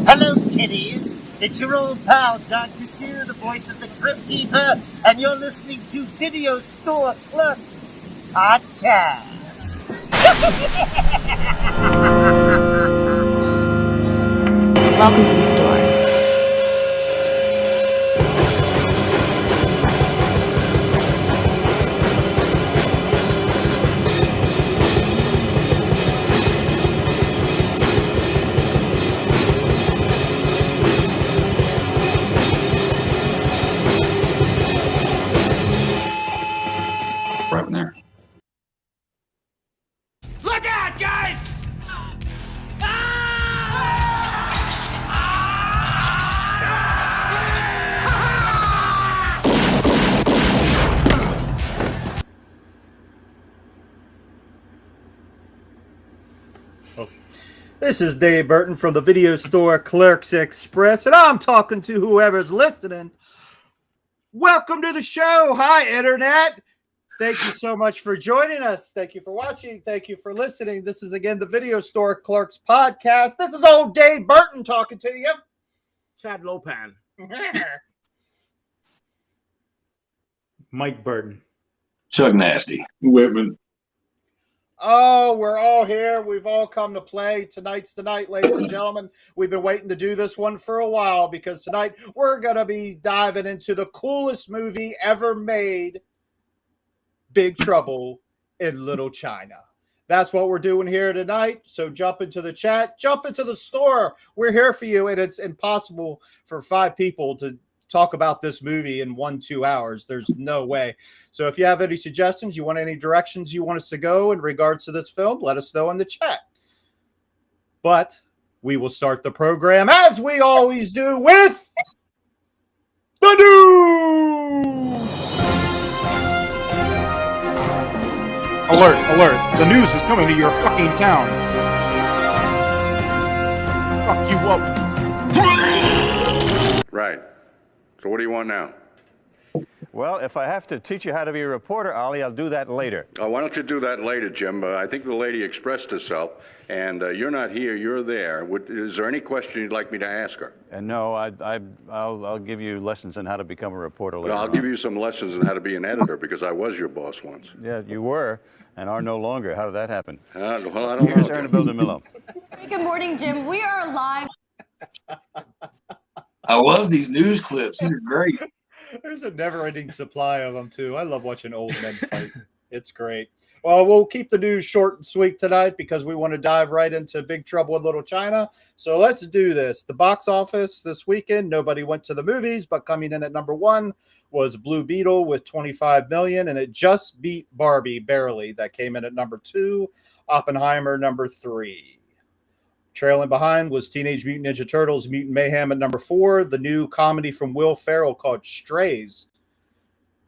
Hello, kiddies. It's your old pal, John Kassir, the voice of the Crypt Keeper, and you're listening to Video Store Clerks Podcast. Welcome to the store. Right in there. Look out, guys! This is Dave Burton from the Video Store Clerks Express, and I'm talking to whoever's listening. Welcome to the show. Hi, Internet. Thank you so much for joining us. Thank you for watching. Thank you for listening. This is, again, the Video Store Clerks Podcast. This is old Dave Burton talking to you. Chad Lopan. Mike Burton. Chuck Nasty. Whitman. Oh, we're all here. We've all come to play. Tonight's the night, ladies and gentlemen. We've been waiting to do this one for a while because tonight we're going to be diving into the coolest movie ever made, Big Trouble in Little China. That's what we're doing here tonight. So jump into the chat, jump into the store. We're here for you, and it's impossible for 5 people to talk about this movie in 1-2 hours. There's no way. So if you have any suggestions, you want any directions you want us to go in regards to this film, let us know in the chat. But we will start the program, as we always do, with the news! Alert, alert. The news is coming to your fucking town. Fuck you up. Right. So what do you want now? Well, if I have to teach you how to be a reporter, Ollie, I'll do that later. Why don't you do that later, Jim? I think the lady expressed herself, and you're not here, you're there. Is there any question you'd like me to ask her? And no, I'll give you lessons on how to become a reporter later. Well, I'll give you some lessons on how to be an editor, because I was your boss once. Yeah, you were, and are no longer. How did that happen? Well, I don't Here's know. Aaron Bildermillo. Good morning, Jim. We are live. I love these news clips. These are great. There's a never-ending supply of them, too. I love watching old men fight. It's great. Well, we'll keep the news short and sweet tonight because we want to dive right into Big Trouble in Little China. So let's do this. The box office this weekend, nobody went to the movies, but coming in at number 1 was Blue Beetle with $25 million, and it just beat Barbie barely. That came in at number 2. Oppenheimer, number 3. Trailing behind was Teenage Mutant Ninja Turtles Mutant Mayhem at number 4. The new comedy from Will Ferrell called Strays,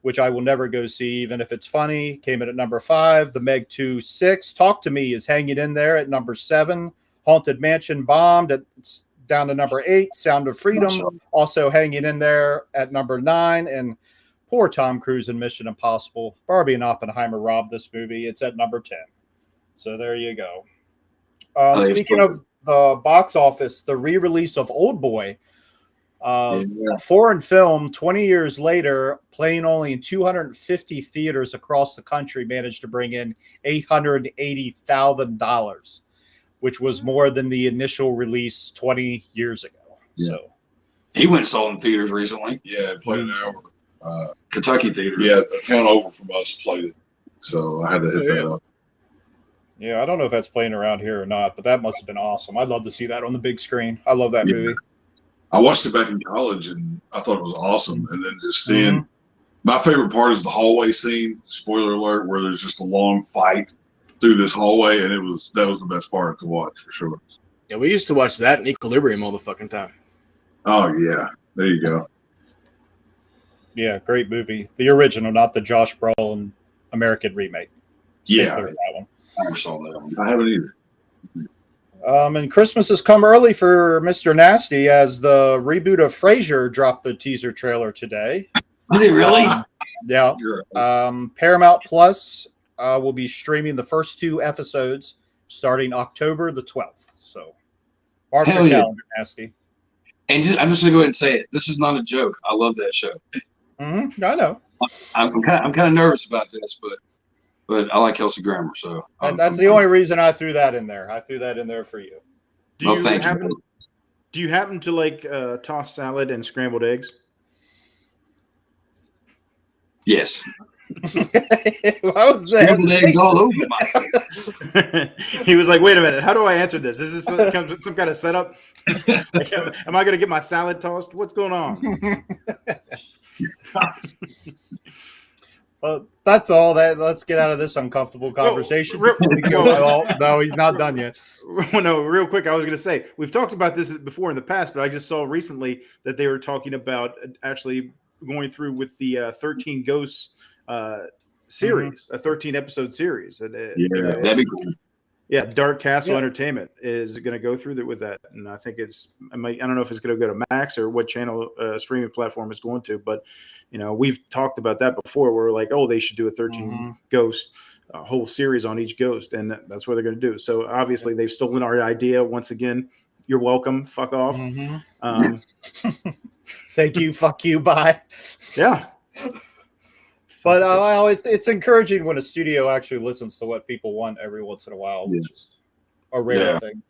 which I will never go see, even if it's funny, came in at number 5. The Meg 2 6. Talk to Me is hanging in there at number 7. Haunted Mansion bombed. It's down to number 8. Sound of Freedom also hanging in there at number 9. And poor Tom Cruise in Mission Impossible. Barbie and Oppenheimer robbed this movie. It's at number 10. So there you go. Speaking of the box office, the re-release of Old Boy, foreign film, 20 years later, playing only in 250 theaters across the country, managed to bring in $880,000, which was more than the initial release 20 years ago. Yeah. So He went and saw in theaters recently. Yeah, it played an hour. Kentucky theater. Yeah, a town over from us played it. So I had to hit that up. yeah, I don't know if that's playing around here or not, but that must have been awesome. I'd love to see that on the big screen. I love that movie. I watched it back in college, and I thought it was awesome. And then just seeing my favorite part is the hallway scene. Spoiler alert, where there's just a long fight through this hallway, and that was the best part to watch for sure. Yeah, we used to watch that in Equilibrium all the fucking time. Oh yeah, there you go. Yeah, great movie. The original, not the Josh Brolin American remake. Stay Yeah, clear of that one. I never saw that one. I haven't either. And Christmas has come early for Mr. Nasty, as the reboot of Frasier dropped the teaser trailer today. Did it really? Yeah. Paramount Plus will be streaming the first 2 episodes starting October the 12th. So mark your Hell yeah. calendar, Nasty. And I'm just gonna go ahead and say it. This is not a joke. I love that show. I know. I'm kind of nervous about this, but I like Kelsey Grammer, so That's the only reason I threw that in there. I threw that in there for you. Do you happen to like toss salad and scrambled eggs? Yes. What was that? Scrambled eggs all over my face. He was like, "Wait a minute, how do I answer this? Is this some kind of setup? Like, am I going to get my salad tossed? What's going on?" Well, that's all. Let's get out of this uncomfortable conversation. No, he's not done yet. No, real quick, I was going to say we've talked about this before in the past, but I just saw recently that they were talking about actually going through with the 13 Ghosts series, a 13 episode series. That'd be cool. Yeah, Dark Castle Entertainment is going to go through with that, and I think I don't know if it's going to go to Max or what channel streaming platform it's going to, but we've talked about that before. Where we're like, oh, they should do a 13 Ghost whole series on each ghost, and that's what they're going to do. So obviously, they've stolen our idea once again. You're welcome. Fuck off. Thank you. Fuck you. Bye. Yeah. But well, it's encouraging when a studio actually listens to what people want every once in a while, which is a rare thing.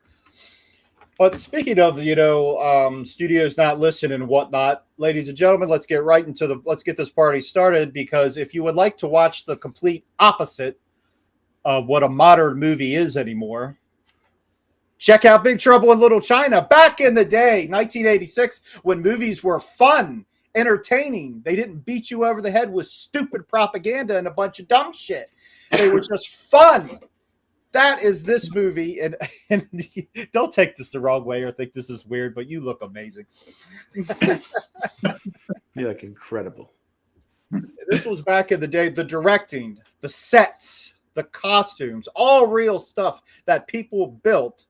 But speaking of, studios not listening and whatnot, ladies and gentlemen, let's get this party started, because if you would like to watch the complete opposite of what a modern movie is anymore, check out Big Trouble in Little China. Back in the day, 1986, when movies were fun, entertaining, they didn't beat you over the head with stupid propaganda and a bunch of dumb shit. They were just fun. That is this movie, and don't take this the wrong way or think this is weird, but you look amazing. You look incredible. This was back in the day. The directing, the sets, the costumes, all real stuff that people built.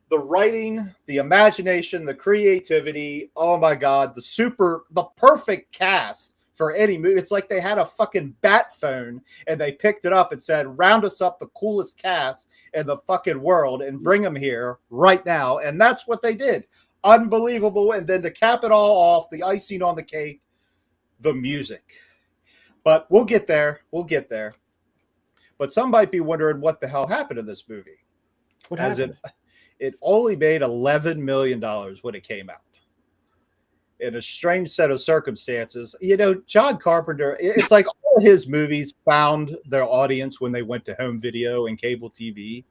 The writing, the imagination, the creativity. Oh my God, the perfect cast for any movie. It's like they had a fucking bat phone and they picked it up and said, round us up the coolest cast in the fucking world and bring them here right now. And that's what they did. Unbelievable. And then to cap it all off, the icing on the cake, the music. But we'll get there. But some might be wondering what the hell happened to this movie. What happened? It only made $11 million when it came out. In a strange set of circumstances. John Carpenter, it's like all his movies found their audience when they went to home video and cable TV.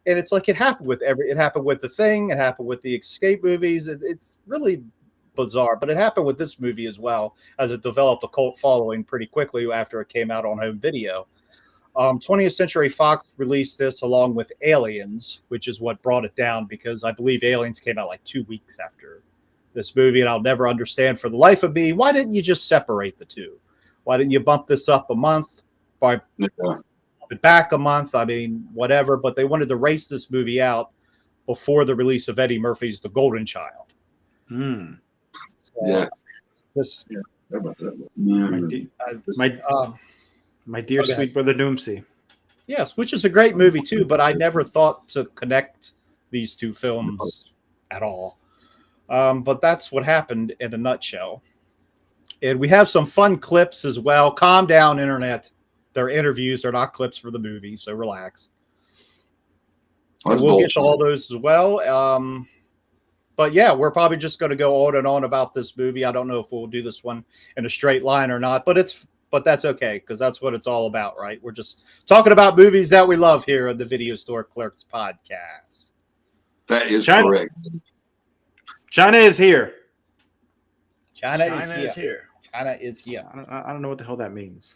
And it's like it happened with The Thing, it happened with the Escape movies. It's really bizarre, but it happened with this movie as well, as it developed a cult following pretty quickly after it came out on home video. 20th Century Fox released this along with Aliens, which is what brought it down, because I believe Aliens came out like 2 weeks after this movie, and I'll never understand for the life of me, why didn't you just separate the two? Why didn't you bump this up a month, bump it back a month? I mean, whatever, but they wanted to race this movie out before the release of Eddie Murphy's The Golden Child. How about that? My dear sweet brother Doomsy. Yes, which is a great movie too, but I never thought to connect these two films at all. But that's what happened in a nutshell. And we have some fun clips as well. Calm down, Internet. They're interviews. They're not clips for the movie, so relax. We'll get to all those as well. But yeah, we're probably just going to go on and on about this movie. I don't know if we'll do this one in a straight line or not, but that's okay, because that's what it's all about, right? We're just talking about movies that we love here on the Video Store Clerks Podcast. That is correct. China is here. China is here. China is here. I don't know what the hell that means.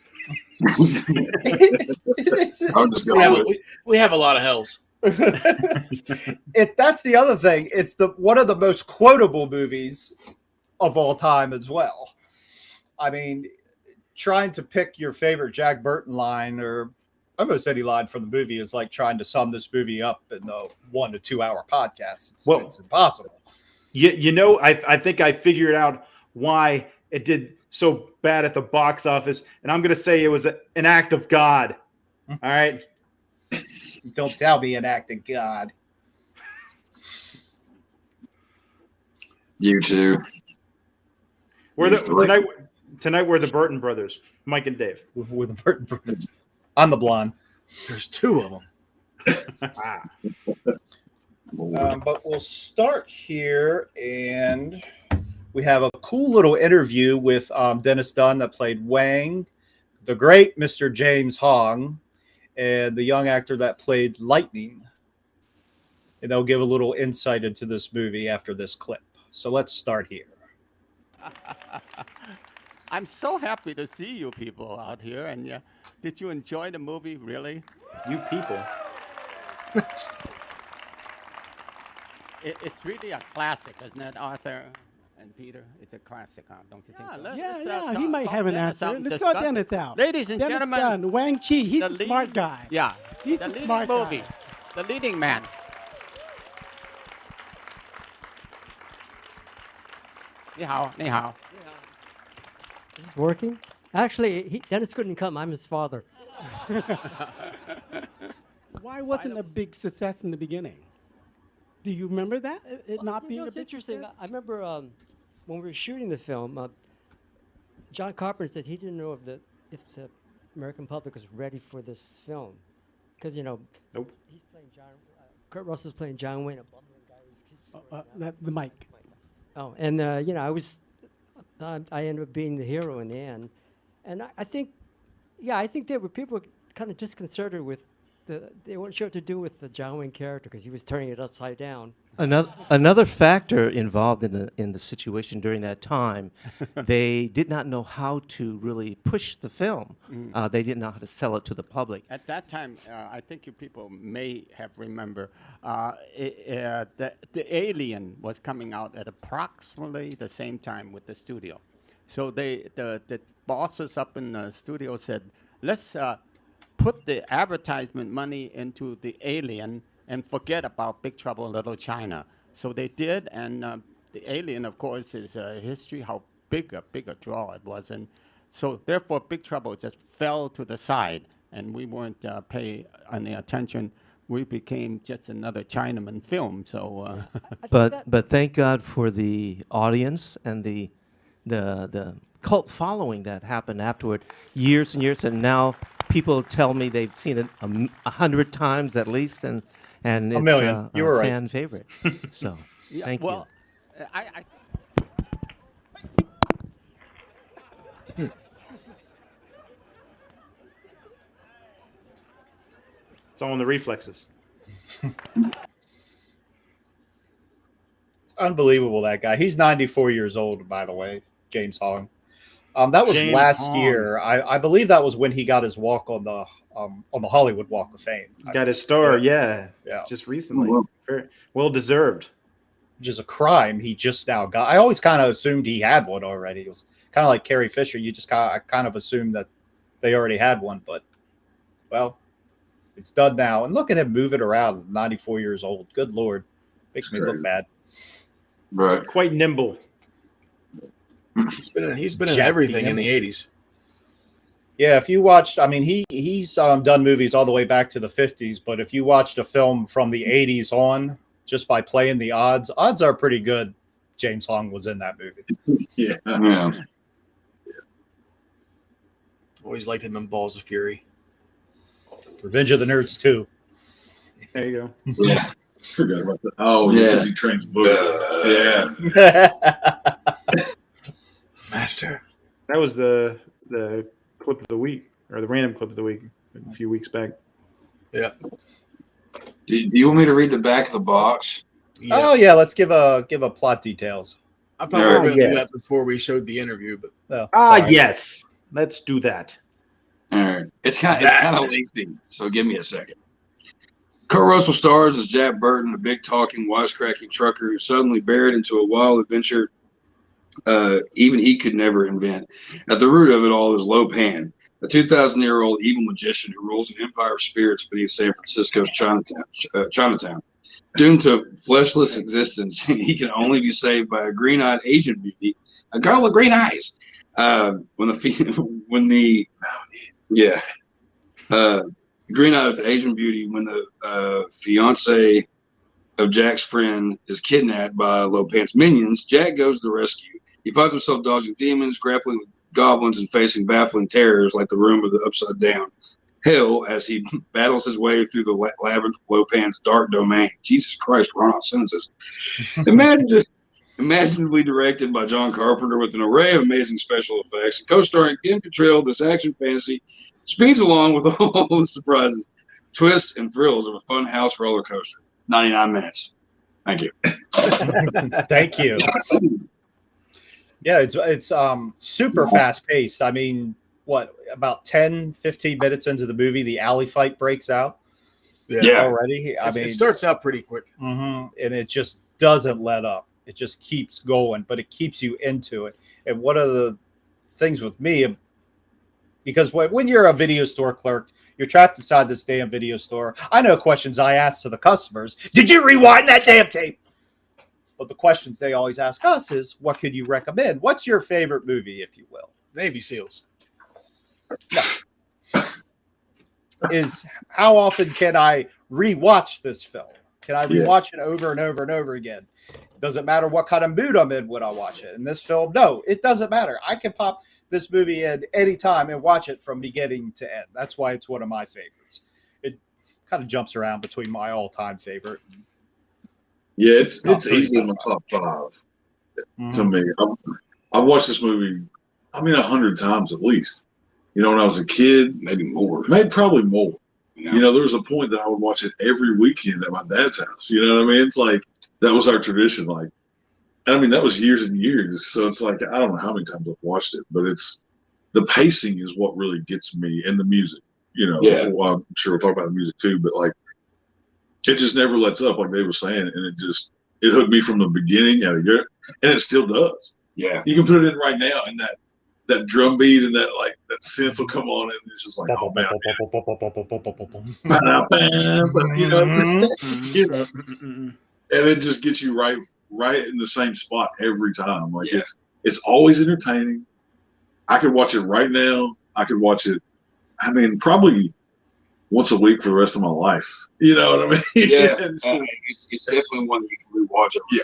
We have a lot of hells. That's the other thing. It's one of the most quotable movies of all time as well. I mean, trying to pick your favorite Jack Burton line or almost any line from the movie is like trying to sum this movie up in a 1 to 2 hour podcast. It's impossible. I think I figured out why it did so bad at the box office, and I'm going to say it was an act of God. All right. Don't tell me an acting god. You too. Tonight we're the Burton brothers, Mike and Dave. We're the Burton brothers. I'm the blonde. There's two of them. But we'll start here, and we have a cool little interview with Dennis Dunn that played Wang, the great Mr. James Hong, and the young actor that played Lightning. And they'll give a little insight into this movie after this clip. So let's start here. I'm so happy to see you people out here. And did you enjoy the movie, really? You people. It's really a classic, isn't it, Arthur and Peter? It's a classic, huh? Don't you think so? He might have an answer. Let's go Dennis out. Ladies and Dennis gentlemen. Dunn, Wang Chi, he's the smart guy. Yeah. He's the smart movie. guy. The leading man. Ni hao, ni hao. Is this working? Actually, Dennis couldn't come. I'm his father. Why wasn't a big success in the beginning? Do you remember that? It not being a big interesting. success? I remember when we were shooting the film, John Carpenter said he didn't know if the American public was ready for this film. Because, you know, he's playing Kurt Russell's playing John Wayne, a bumbling guy. The mic. Oh, and you know, I ended up being the hero in the end, and I think there were people kind of disconcerted with they weren't sure what to do with the John Wayne character because he was turning it upside down. Another factor involved in the situation during that time, they did not know how to really push the film. They didn't know how to sell it to the public. At that time, I think you people may have remember the Alien was coming out at approximately the same time with the studio. So the bosses up in the studio said, let's put the advertisement money into the Alien and forget about Big Trouble in Little China. So they did, and the Alien, of course, is a history how big a draw it was, and so therefore Big Trouble just fell to the side, and we weren't pay any attention. We became just another Chinaman film. So, but thank God for the audience and the cult following that happened afterward, years and years, and now people tell me they've seen it 100 times at least, and it's a million. You were fan right. favorite. So, thank you. It's all in the reflexes. It's unbelievable, that guy. He's 94 years old, by the way, James Hong. That was James last Hong. year. I believe that was when he got his walk on the Hollywood Walk of Fame. Got his star, yeah, just recently. Very well deserved. Which is a crime he just now got. I always kind of assumed he had one already. It was kind of like Carrie Fisher. I kind of assumed that they already had one, but well, it's done now. And look at him moving around, 94 years old. Good Lord, makes me look bad. Right, quite nimble. He's been in everything in the 80s. Yeah, if you watched, I mean, he's done movies all the way back to the 50s, but if you watched a film from the 80s on, just by playing the odds are pretty good. James Hong was in that movie. Yeah. Always liked him in Balls of Fury. Revenge of the Nerds 2. There you go. Yeah. Forgot about that. Oh, Yeah. He trains book. Yeah. Master. That was the clip of the week, or the random clip of the week a few weeks back. Yeah. Do you want me to read the back of the box? Yeah. Oh yeah, let's give a plot details. I thought we were going to do that before we showed the interview, but Yes, let's do that. All right. It's kind of lengthy, so give me a second. Kurt Russell stars as Jack Burton, a big talking, wisecracking trucker who's suddenly buried into a wild adventure even he could never invent. At the root of it all is Lo Pan, a 2,000-year-old evil magician who rules an empire of spirits beneath San Francisco's Chinatown. Doomed to fleshless existence, he can only be saved by a green-eyed Asian beauty, a girl with green eyes. Green-eyed Asian beauty when the fiance of Jack's friend is kidnapped by Low Pants minions. Jack goes to the rescue. He finds himself dodging demons, grappling with goblins, and facing baffling terrors like the room of the Upside Down hell as he battles his way through the labyrinth of Low Pants' dark domain. Jesus Christ, run out sentences. Imaginatively directed by John Carpenter with an array of amazing special effects and co-starring Kim Cattrall, this action fantasy speeds along with all the surprises, twists, and thrills of a fun house roller coaster. 99 minutes. Thank you. Thank you. Yeah, it's super fast paced. I mean, what, about 10, 15 minutes into the movie, the alley fight breaks out. Yeah. Already. I mean, it starts out pretty quick. And it just doesn't let up. It just keeps going, but it keeps you into it. And one of the things with me, because when you're a video store clerk, you're trapped inside this damn video store. I know questions I ask to the customers. Did you rewind that damn tape? But the questions they always ask us is, what could you recommend? What's your favorite movie, if you will? Navy SEALs. Is how often can I rewatch this film? Can I rewatch it over and over and over again? Doesn't matter what kind of mood I'm in when I watch it. In this film, no, it doesn't matter. I can pop this movie in any time and watch it from beginning to end. That's why it's one of my favorites. It kind of jumps around between my all-time favorite. Yeah, it's easily in my top 5 to me. I've watched this movie, 100 times at least. You know, when I was a kid, maybe more, probably more. Yeah. You know, there was a point that I would watch it every weekend at my dad's house. You know what I mean? It's like, that was our tradition. Like, that was years and years. So it's like, I don't know how many times I've watched it, but the pacing is what really gets me, and the music, you know. Yeah. Well, I'm sure we'll talk about the music too, but like, it just never lets up, like they were saying. And it hooked me from the beginning, and it still does. Yeah. You can put it in right now, and that drum beat and that synth will come on, and it's just like, oh man. You know, and it just gets you right in the same spot every time. Like it's always entertaining. I could watch it right now. I could watch it, probably once a week for the rest of my life. You know what I mean? Yeah. It's definitely one that you can rewatch it. Yeah.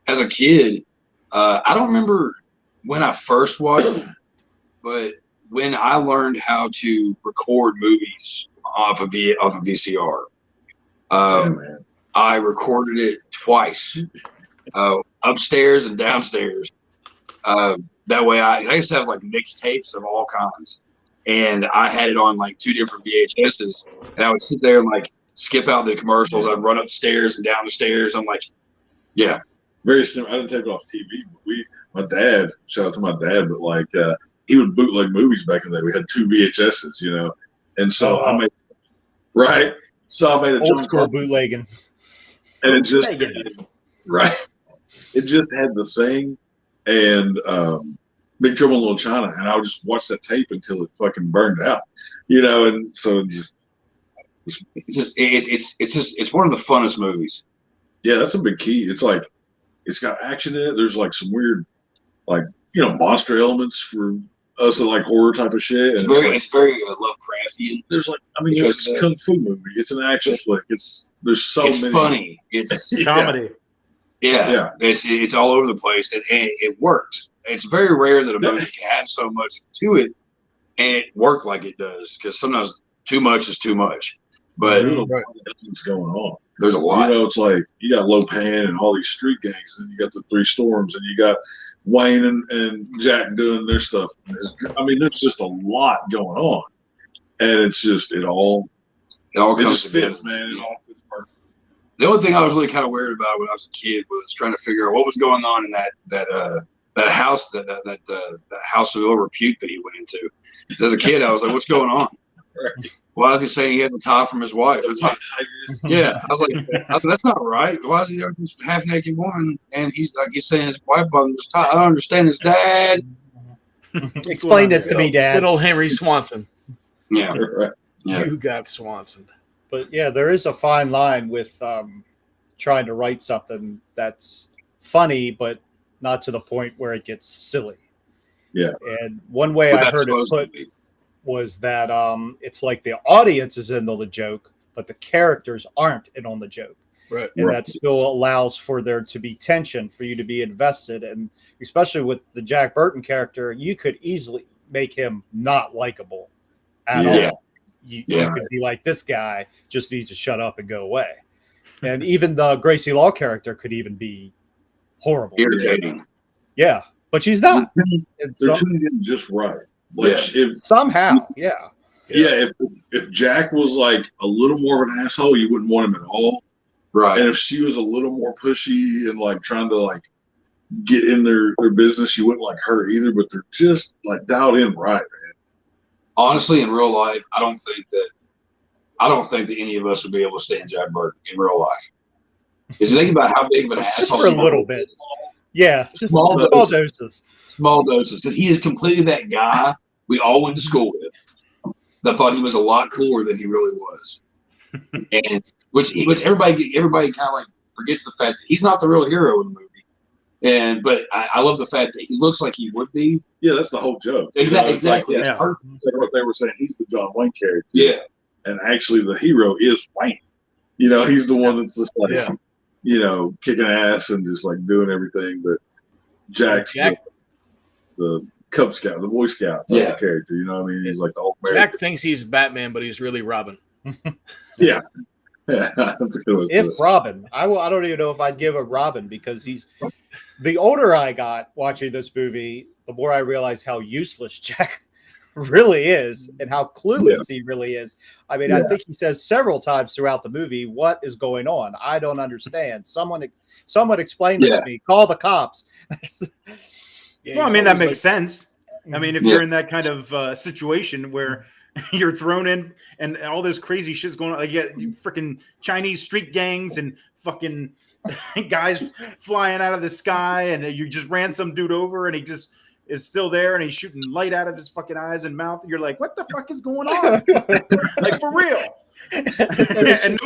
As a kid, I don't remember when I first watched it, but when I learned how to record movies off of VCR, I recorded it twice, upstairs and downstairs. That way I used to have like mixtapes of all kinds, and I had it on like 2 different VHSs, and I would sit there and like skip out the commercials. I'd run upstairs and down the stairs. I'm like, yeah. Very similar. I didn't take it off TV, but my dad, shout out to my dad, but like he would bootleg movies back in the day. We had 2 VHSs, you know, and so I made a old school bootlegging, and it just it just had the thing and Big Trouble in Little China, and I would just watch that tape until it fucking burned out, you know, and so it's one of the funnest movies. Yeah, that's a big key. It's like, it's got action in it. There's like some weird, like, you know, monster elements for us that like horror type of shit. It's very Lovecraftian. There's like, it's a kung fu movie. It's an action flick. There's so many. It's funny. It's comedy. Yeah. It's all over the place, and it works. It's very rare that a movie can have so much to it and it work like it does, because sometimes too much is too much. But there's a lot of things going on. There's a lot. You know, it's like you got Lopan and all these street gangs, and you got the 3 Storms, and you got Wayne and Jack doing their stuff. There's just a lot going on, and it's just it just fits, man. It all fits perfect. The only thing I was really kind of worried about when I was a kid was trying to figure out what was going on in that house, that house of ill repute that he went into. As a kid, I was like, "What's going on?" Right. Why is he saying he has a tie from his wife? It's like, yeah, I was like, that's not right. Why is he this half naked woman and he's saying his wife buttoned his tie? I don't understand. His dad. Explain this to me, Dad. Good old Henry Swanson. Yeah. You got Swanson. But yeah, there is a fine line with trying to write something that's funny, but not to the point where it gets silly. Yeah. And one way I heard it put. was that it's like the audience is in on the joke, but the characters aren't in on the joke. Right. And that still allows for there to be tension, for you to be invested. And especially with the Jack Burton character, you could easily make him not likable at all. You could be like, this guy just needs to shut up and go away. And even the Gracie Law character could even be horrible. Irritating. Yeah, but she's not. They're tuning in just right. Like somehow. If Jack was like a little more of an asshole, you wouldn't want him at all. Right. And if she was a little more pushy and like trying to like get in their business, you wouldn't like her either. But they're just like dialed in right, man. Honestly, in real life, I don't think that any of us would be able to stand Jack Burton in real life. Because you think about how big of an asshole. Just for a little bit. Yeah, small doses. Small doses. Because he is completely that guy we all went to school with that thought he was a lot cooler than he really was. And which everybody kind of like forgets the fact that he's not the real hero in the movie. But I love the fact that he looks like he would be. Yeah, that's the whole joke. Exactly. That's perfect. Like what they were saying, he's the John Wayne character. Yeah. And actually the hero is Wayne. He's the one that's just like, kicking ass and just like doing everything. But Jack's the Cub Scout, the Boy Scout character. You know what I mean? He's like the old man. Jack thinks he's Batman, but he's really Robin. Yeah. That's a good one. If Robin, I don't even know if I'd give a Robin, because he's the older I got watching this movie, the more I realized how useless Jack really is and how clueless he really is. I mean, I think he says several times throughout the movie, "What is going on? I don't understand. Someone explain this to me. Call the cops." Well, I mean, that makes sense. I mean, if you're in that kind of situation where you're thrown in and all this crazy shit's going on, like you freaking Chinese street gangs and fucking guys flying out of the sky, and you just ran some dude over and he just is still there and he's shooting light out of his fucking eyes and mouth. You're like, what the fuck is going on? Like, for real. And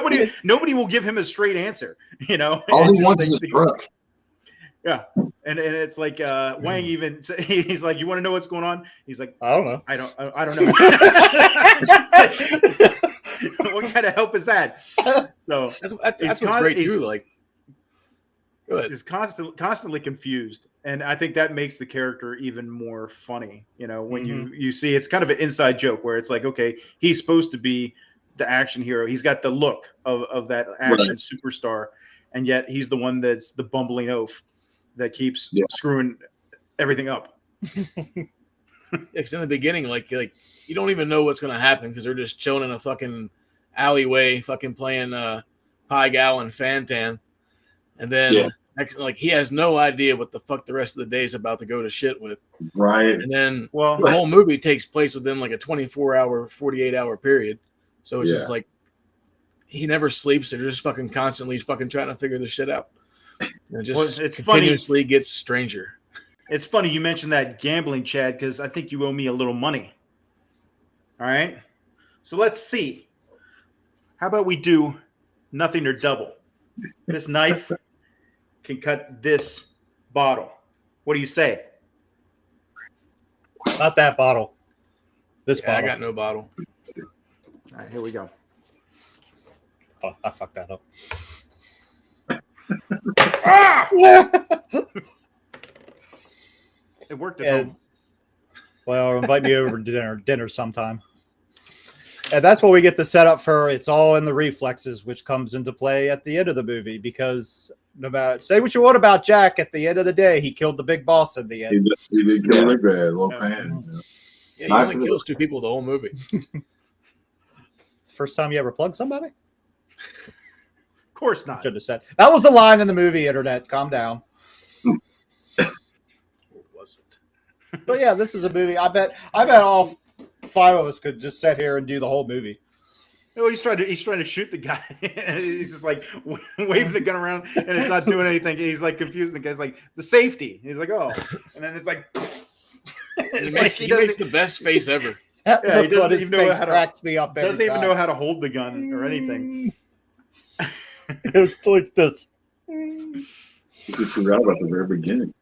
nobody will give him a straight answer, All he wants is a truck. Yeah. And it's like Wang even he's like, you want to know what's going on? He's like, I don't know. I don't know. What kind of help is that? So that's what's great too. Like, is constantly confused, and I think that makes the character even more funny. When you see, it's kind of an inside joke where it's like, okay, he's supposed to be the action hero. He's got the look of that action superstar, and yet he's the one that's the bumbling oaf that keeps screwing everything up. Because in the beginning, like you don't even know what's going to happen because they're just chilling in a fucking alleyway, fucking playing Pai Gow and Fantan, and then he has no idea what the fuck the rest of the day is about to go to shit with. Right. And then the whole movie takes place within like a 24-hour, 48-hour period. So it's just like he never sleeps. They're just fucking constantly fucking trying to figure this shit out. And it just it's continuously gets stranger. It's funny you mentioned that gambling, Chad, because I think you owe me a little money. All right. So let's see. How about we do nothing or double? This knife can cut this bottle. What do you say? Not that bottle. This bottle. I got no bottle. All right, here we go. Oh, I fucked that up. It worked at home. Well, invite me over to dinner sometime. And that's what we get the setup for. It's all in the reflexes, which comes into play at the end of the movie, because no matter, say what you want about Jack, at the end of the day, he killed the big boss in the end. He did kill Big Bad, little pan. Yeah, he only kills two people the whole movie. First time you ever plugged somebody? Of course not. Should have said that was the line in the movie. Internet, calm down. But yeah, this is a movie. I bet all five of us could just sit here and do the whole movie. Well, he's trying to shoot the guy. He's just like waving the gun around, and it's not doing anything. He's like confused. The guy's like, the safety. He's like, oh, and then it's like, he makes the best face ever. Yeah, he doesn't even know how to. Cracks me up. Doesn't even know how to hold the gun or anything. It's like this. You forgot about the very beginning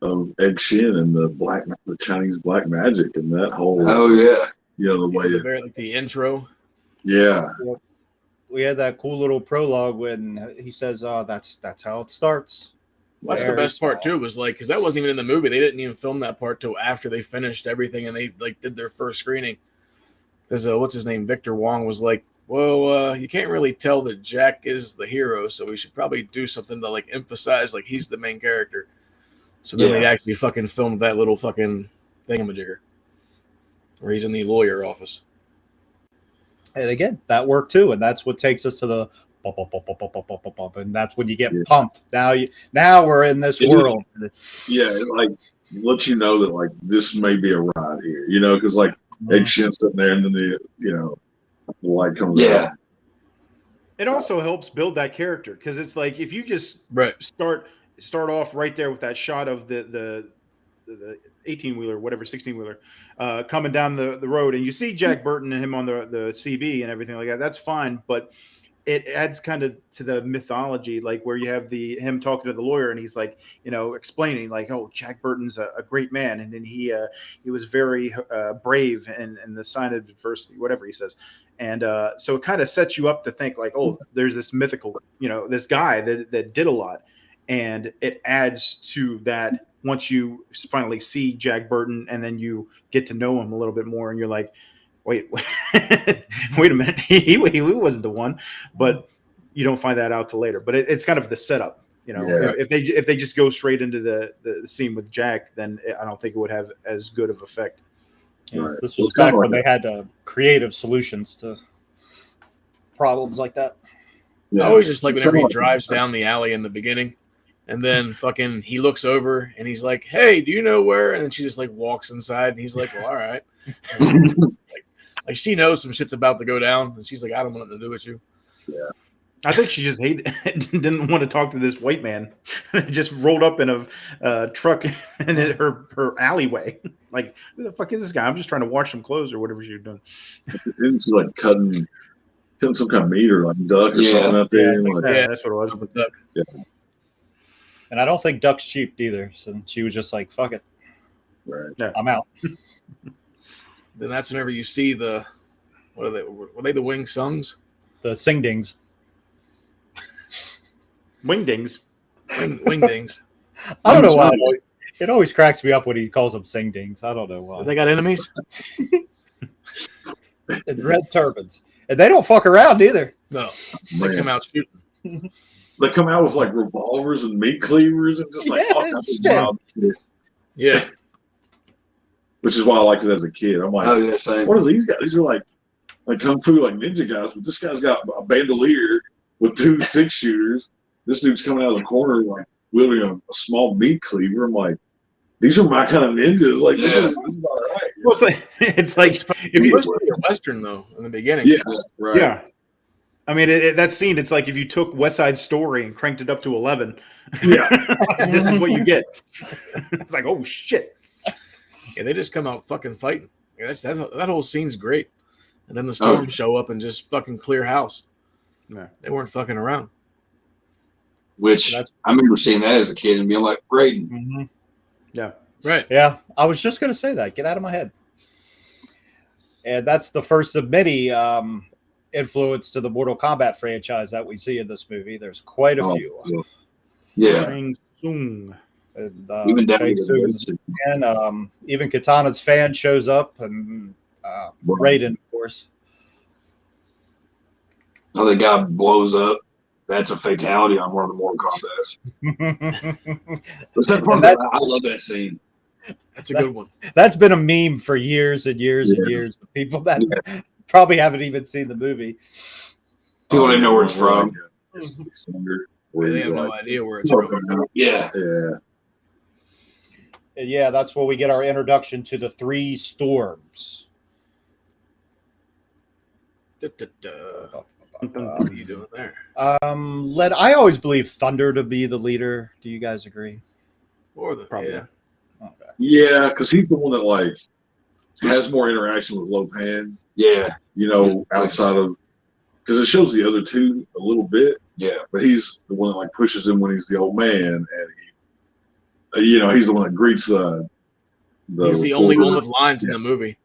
of Egg Shin and the Chinese black magic and that whole. Oh yeah. You know, the way the very, like the intro. Yeah. We had that cool little prologue when he says, that's how it starts. Well, that's the best part too, was like, because that wasn't even in the movie. They didn't even film that part till after they finished everything and they like did their first screening. Because what's his name, Victor Wong, was like, well, you can't really tell that Jack is the hero, so we should probably do something to like emphasize like he's the main character. So then they actually fucking filmed that little fucking thingamajigger where he's in the lawyer office. And again, that worked too, and that's what takes us to the bump, bump, bump, bump, bump, bump, bump, bump, and that's when you get pumped. Now we're in this world. Yeah, it like lets you know that like this may be a ride here, you know, because like Egg Shin's sitting there, and then the light comes out. It also helps build that character because it's like if you just start off right there with that shot of the 18-wheeler, whatever, 16-wheeler, coming down the road, and you see Jack Burton and him on the CB and everything like that, that's fine, but it adds kind of to the mythology, like where you have him talking to the lawyer, and he's like, explaining like, oh, Jack Burton's a great man, and then he was very brave and the sign of adversity, whatever he says. And so it kind of sets you up to think like, oh, there's this mythical, this guy that did a lot, and it adds to that once you finally see Jack Burton and then you get to know him a little bit more, and you're like, wait a minute, he wasn't the one, but you don't find that out till later. But it's kind of the setup, If they just go straight into the scene with Jack, then I don't think it would have as good of effect. Yeah, this was back when they had creative solutions to problems like that. I always just like whenever he drives down the alley in the beginning, and then fucking he looks over and he's like, "Hey, do you know where?" And then she just like walks inside, and he's like, "Well, all right." like she knows some shit's about to go down, and she's like, "I don't want nothing to do with you." Yeah. I think she just didn't want to talk to this white man. Just rolled up in a truck in her alleyway. Like, who the fuck is this guy? I'm just trying to wash some clothes or whatever she's doing. Isn't she like cutting some kind of meat or like duck or something out there? Yeah, that's what it was. Duck. Yeah. And I don't think duck's cheap either. So she was just like, fuck it. Right. Yeah. I'm out. Then that's whenever you see what are they? Were they the Wing Sungs? The Sing-Dings. Wingdings. Wingdings. I don't know why. It always cracks me up when he calls them Sing-Dings. I don't know why. They got enemies? And red turbans. And they don't fuck around either. No. They come out shooting. They come out with like revolvers and meat cleavers and just like wild shit. Yeah. Which is why I liked it as a kid. I'm like, what are these guys? These are like kung fu, like ninja guys, but this guy's got a bandolier with 2 6-shooters. This dude's coming out of the corner like wielding a small meat cleaver. I'm like, these are my kind of ninjas. Like this is all right. Well, it's like if you supposed to be a Western though in the beginning. Yeah, right. Yeah. I mean, that scene, it's like if you took West Side Story and cranked it up to 11. Yeah. This is what you get. It's like, oh, shit. Yeah, they just come out fucking fighting. Yeah, that whole scene's great. And then the Storms show up and just fucking clear house. Yeah. They weren't fucking around. Which I remember seeing that as a kid and being like, Braden. Mm-hmm. Yeah. Right. Yeah. I was just going to say that. Get out of my head. And that's the first of many influence to the Mortal Kombat franchise that we see in this movie. There's quite a few. Yeah. And, even down and even Katana's fan shows up, and Raiden, of course. How the guy blows up. That's a fatality on one of the Mortal Kombat. I love that scene. That's a good one. That's been a meme for years and years and years. The people that probably haven't even seen the movie. People don't know where it's from. They have no idea where it's from. Yeah. And yeah, that's where we get our introduction to the 3 storms. What are you doing there? I always believe Thunder to be the leader. Do you guys agree? Or the probably. Yeah. Okay. Yeah, because he's the one that like has more interaction with Lopan. Yeah. You know, outside of because it shows the other 2 a little bit. Yeah. But he's the one that like pushes him when he's the old man, and he, he's the one that greets the. He's the only one with lines in the movie.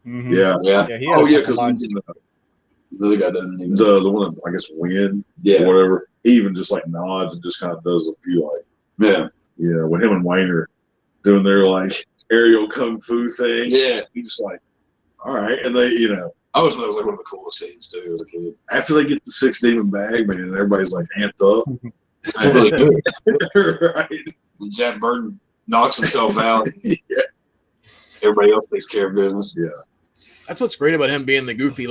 Mm-hmm. Yeah. He had Oh a yeah, couple because lines. The other guy doesn't even. the one that I guess win, or whatever. He even just like nods and just kind of does a few like, when him and Wayne are doing their like aerial kung fu thing. Yeah, he's just like, all right, and they, I always thought it was like one of the coolest scenes too as a kid. after they get the 6 demon bag, man, everybody's like amped up. It's really good. Right. And Jack Burton knocks himself out. Yeah. Everybody else takes care of business. Yeah. That's what's great about him being the goofy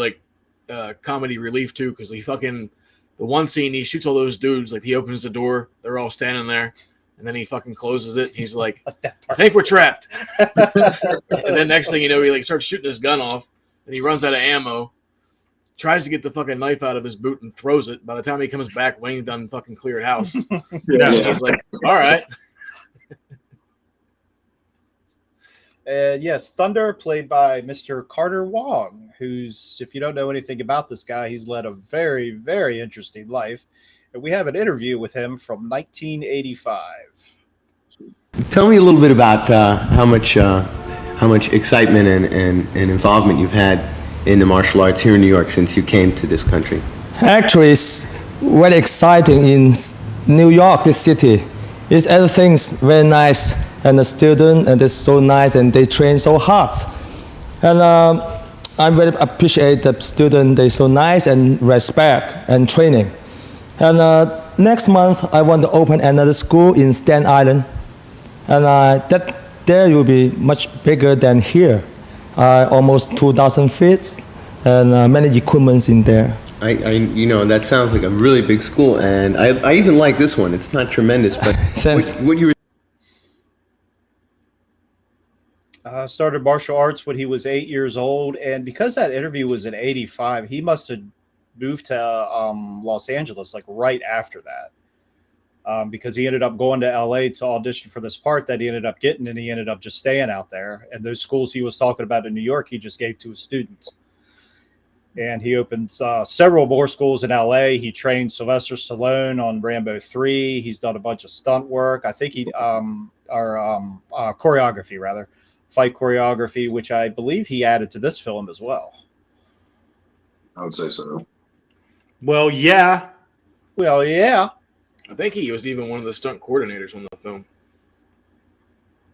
comedy relief too, because the one scene he shoots all those dudes, like he opens the door, they're all standing there, and then he fucking closes it. He's like, I think we're trapped. And then next thing you know, he starts shooting his gun off, and he runs out of ammo, tries to get the fucking knife out of his boot and throws it. By the time he comes back, Wayne's done fucking cleared house. He's like, all right. Yes, Thunder, played by Mr. Carter Wong, who's, if you don't know anything about this guy, he's led a very, very interesting life. And we have an interview with him from 1985. Tell me a little bit about how much excitement and involvement you've had in the martial arts here in New York since you came to this country. Actually, it's very exciting in New York, this city. It's everything's very nice, and the student and it's so nice, and they train so hard. And I very appreciate the student. They're so nice and respect and training. And next month I want to open another school in Staten Island, and that there will be much bigger than here, almost 2,000 feet, and many equipments in there. That sounds like a really big school, and I even like this one. It's not tremendous, but what you started martial arts when he was 8 years old, and because that interview was in 85, he must have moved to Los Angeles right after that, because he ended up going to LA to audition for this part that he ended up getting, and he ended up just staying out there. And those schools he was talking about in New York, he just gave to his students. And he opened several more schools in LA. He trained Sylvester Stallone on Rambo 3. He's done a bunch of stunt work. I think choreography rather, fight choreography, which I believe he added to this film as well. I would say so. Well, yeah. I think he was even one of the stunt coordinators on the film.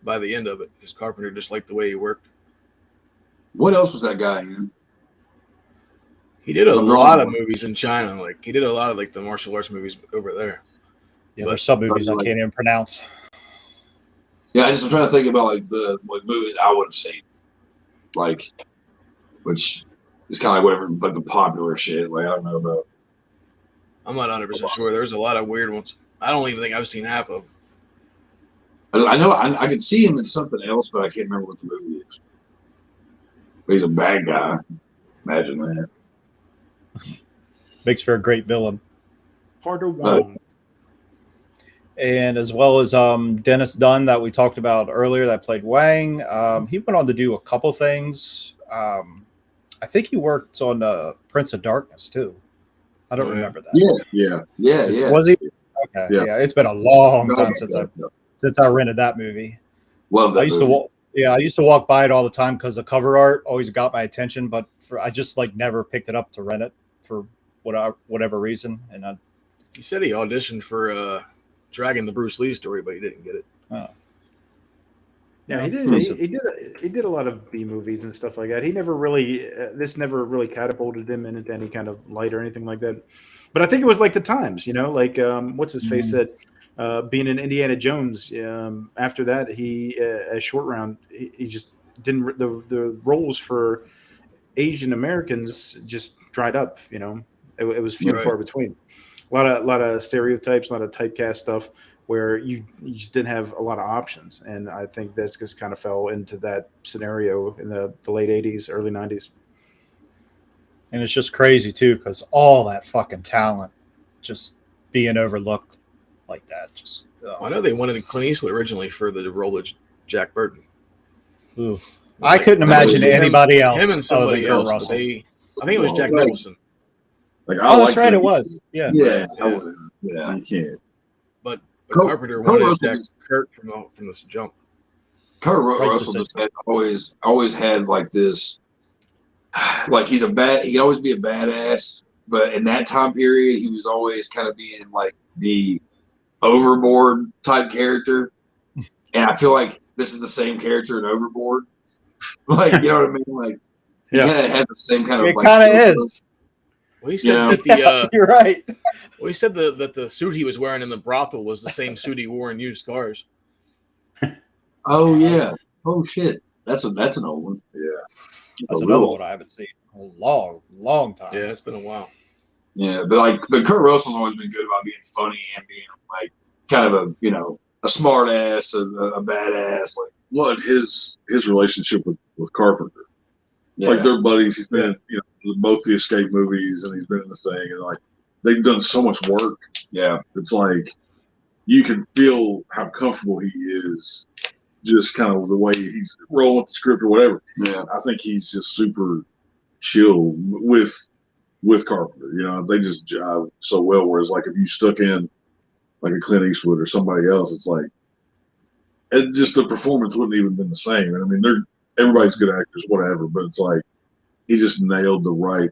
By the end of it, because Carpenter just liked the way he worked. What else was that guy in? He did a lot of movies in China. He did a lot of the martial arts movies over there. Yeah, there's some movies I can't even pronounce. Yeah, I'm trying to think about the movies I would have seen, which is kind of whatever the popular shit. I don't know about. I'm not 100% sure. There's a lot of weird ones. I don't even think I've seen half of them. I know I could see him in something else, but I can't remember what the movie is. But he's a bad guy. Imagine that. Makes for a great villain. Carter Wong. And as well as Dennis Dunn that we talked about earlier that played Wang. He went on to do a couple things. I think he worked on Prince of Darkness too. I don't remember that. Yeah. Was he? Okay. Yeah. It's been a long time since I rented that movie. Love that. I used to walk by it all the time because the cover art always got my attention, but I just never picked it up to rent it for whatever reason. And he said he auditioned for Dragon the Bruce Lee story, but he didn't get it. Oh. Yeah, he did a lot of B movies and stuff like that. He never really this never really catapulted him into any kind of light or anything like that. But I think it was the times, what's his face said, being in Indiana Jones. After that, he a short round. He just didn't. The roles for Asian Americans just dried up. It was few and far between. A lot of stereotypes, a lot of typecast stuff, where you just didn't have a lot of options. And I think that's just kind of fell into that scenario in the late 80s, early 90s. And it's just crazy too, because all that fucking talent just being overlooked like that. I know they wanted Clint Eastwood originally for the role of Jack Burton. I couldn't imagine anybody else. Him and somebody else. I think it was Jack Nicholson. That's right. It was. Yeah. Yeah. You can't. But Carpenter wanted Jack Kurt from the jump. Kurt Russell just had always had this like he can always be a badass, but in that time period, he was always kind of being like the overboard type character. And I feel like this is the same character in Overboard. Like, you know what I mean? Like, he kind of has the same kind of. It like, kind of is. Well, he said that the you're right. Well, he said that the suit he was wearing in the brothel was the same suit he wore in Used Cars. Oh yeah. Oh shit. That's an old one. Yeah. That's another one I haven't seen in a long time. Yeah, it's been a while. Yeah, but Kurt Russell's always been good about being funny and being like kind of a smart ass, a badass. Like, what his relationship with Carpenter. Yeah. Like they're buddies. He's been in both the Escape movies, and he's been in the thing, and like they've done so much work. Yeah, it's like you can feel how comfortable he is, just kind of the way he's rolling with the script or whatever. Yeah, I think he's just super chill with Carpenter. You know, they just jive so well. Whereas like if you stuck in like a Clint Eastwood or somebody else, it's like just the performance wouldn't even been the same. And I mean, everybody's good actors, whatever, but it's like he just nailed the right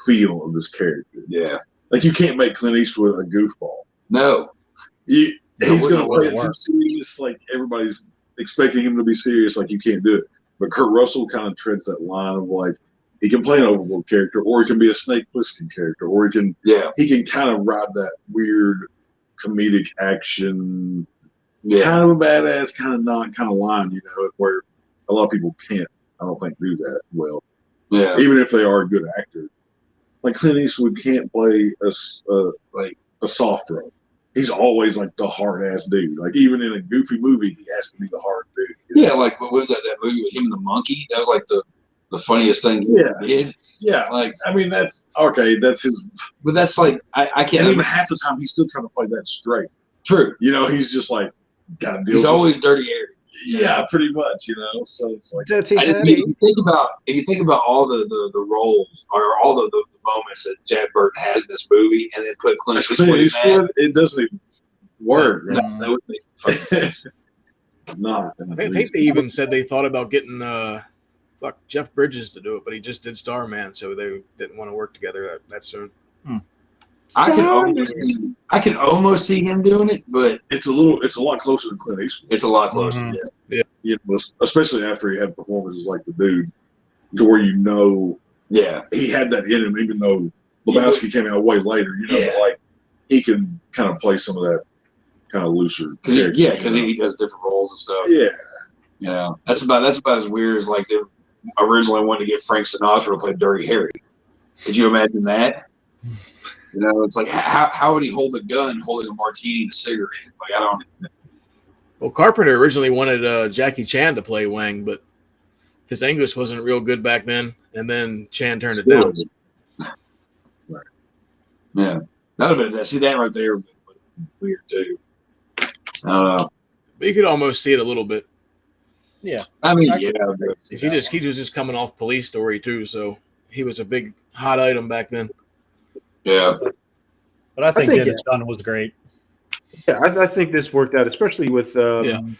feel of this character. Yeah, like you can't make Clint Eastwood a goofball. No, he's gonna play it too serious. Like everybody's expecting him to be serious. Like you can't do it. But Kurt Russell kind of treads that line of like he can play an overboard character, or he can be a Snake Plissken character, or he can kind of ride that weird comedic action, kind of a badass, kind of not, kind of line, you know, where a lot of people can't, I don't think, do that well. Yeah. Even if they are a good actor. Like Clint Eastwood can't play a soft role. He's always like the hard ass dude. Like even in a goofy movie, he has to be the hard dude. Yeah, like what was that movie with him and the monkey? That was like the funniest thing he did. Yeah, like I mean that's okay. That's his. But that's like I can't. And even half the time, he's still trying to play that straight. True. You know, he's just like got to deal. He's with always it. Dirty Harry. Yeah, pretty much. You know, so it's like if you think about all the roles or all the moments that Chad Burton has in this movie, and then put Clint Eastwood, it doesn't even work. No, that would make fucking sense. Not. I think they even said they thought about getting Jeff Bridges to do it, but he just did Starman, so they didn't want to work together that soon. I can almost see him doing it, but it's a lot closer to Clint Eastwood. It's a lot closer, yeah. You know, especially after he had performances like the dude, to where you know, he had that in him, even though Lebowski came out way later. You know, but like he can kind of play some of that kind of looser. Because he does different roles and stuff. Yeah, you know, that's about as weird as like they originally wanted to get Frank Sinatra to play Dirty Harry. Could you imagine that? You know, it's like how would he hold a gun holding a martini and a cigarette? Like I don't. Well, Carpenter originally wanted Jackie Chan to play Wang, but his English wasn't real good back then, and then Chan turned it down. Right. Yeah, that would have been. See that right there, would have been weird too. I don't know. But you could almost see it a little bit. Yeah, I mean, he was just coming off Police Story too, so he was a big hot item back then. Yeah, but I think Get It Done was great. Yeah, I think this worked out, especially with John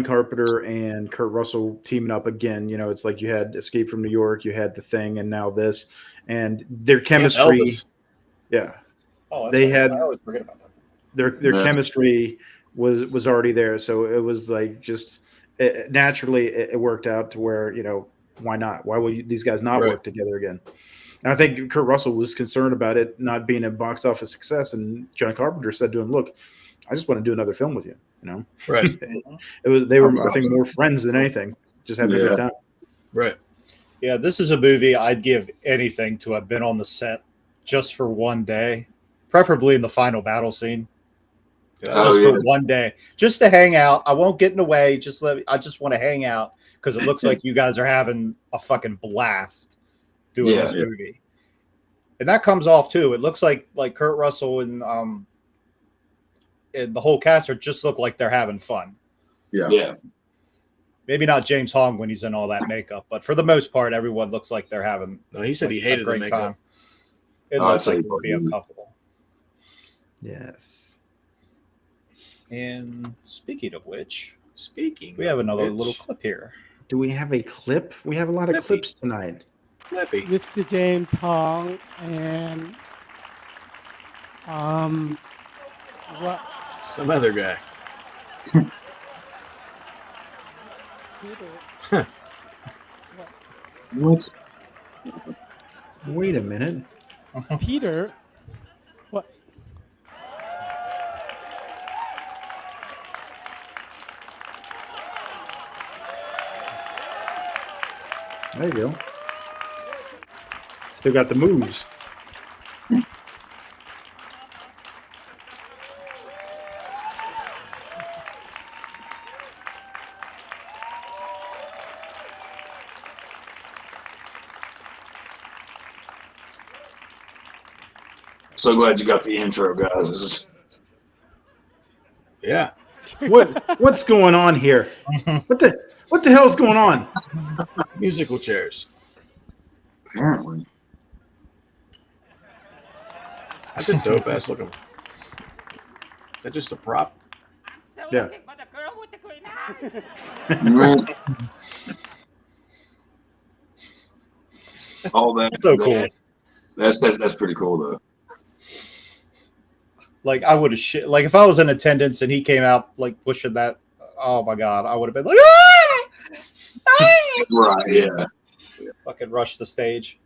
Carpenter and Kurt Russell teaming up again. You know, it's like you had Escape from New York, you had The Thing, and now this, and their chemistry. Yeah, they had. I always forget about that. Their chemistry was already there, so it was like just naturally it worked out to where, you know, why not? Why would these guys not work together again? And I think Kurt Russell was concerned about it not being a box office success, and John Carpenter said to him, "Look, I just want to do another film with you." You know, right? They were, I think, more friends than anything, just having a good time. Right. Yeah, this is a movie I'd give anything to have been on the set just for one day, preferably in the final battle scene. For one day, just to hang out. I won't get in the way. I just want to hang out because it looks like you guys are having a fucking blast doing this movie, and that comes off too. It looks like Kurt Russell and the whole cast just look like they're having fun. Yeah. Maybe not James Hong when he's in all that makeup, but for the most part, everyone looks like they're having. No, he said he hated the makeup. Time. It looks like it'll be uncomfortable. Yes. And speaking of which, we have another little clip here. Do we have a clip? We have a lot of clips tonight. Flippy. Mr. James Hong and what? Some other guy. Peter. What? Wait a minute. Peter. What? There you go. Still got the moves. So glad you got the intro, guys. This is... Yeah. What's going on here? What the hell's going on? Musical chairs. Apparently. That's a dope ass looking. Is that just a prop? Yeah. All that. So cool. That's pretty cool though. Like I would have like if I was in attendance and he came out like pushing that, oh my god, I would have been like, Right, yeah. Fucking rush the stage.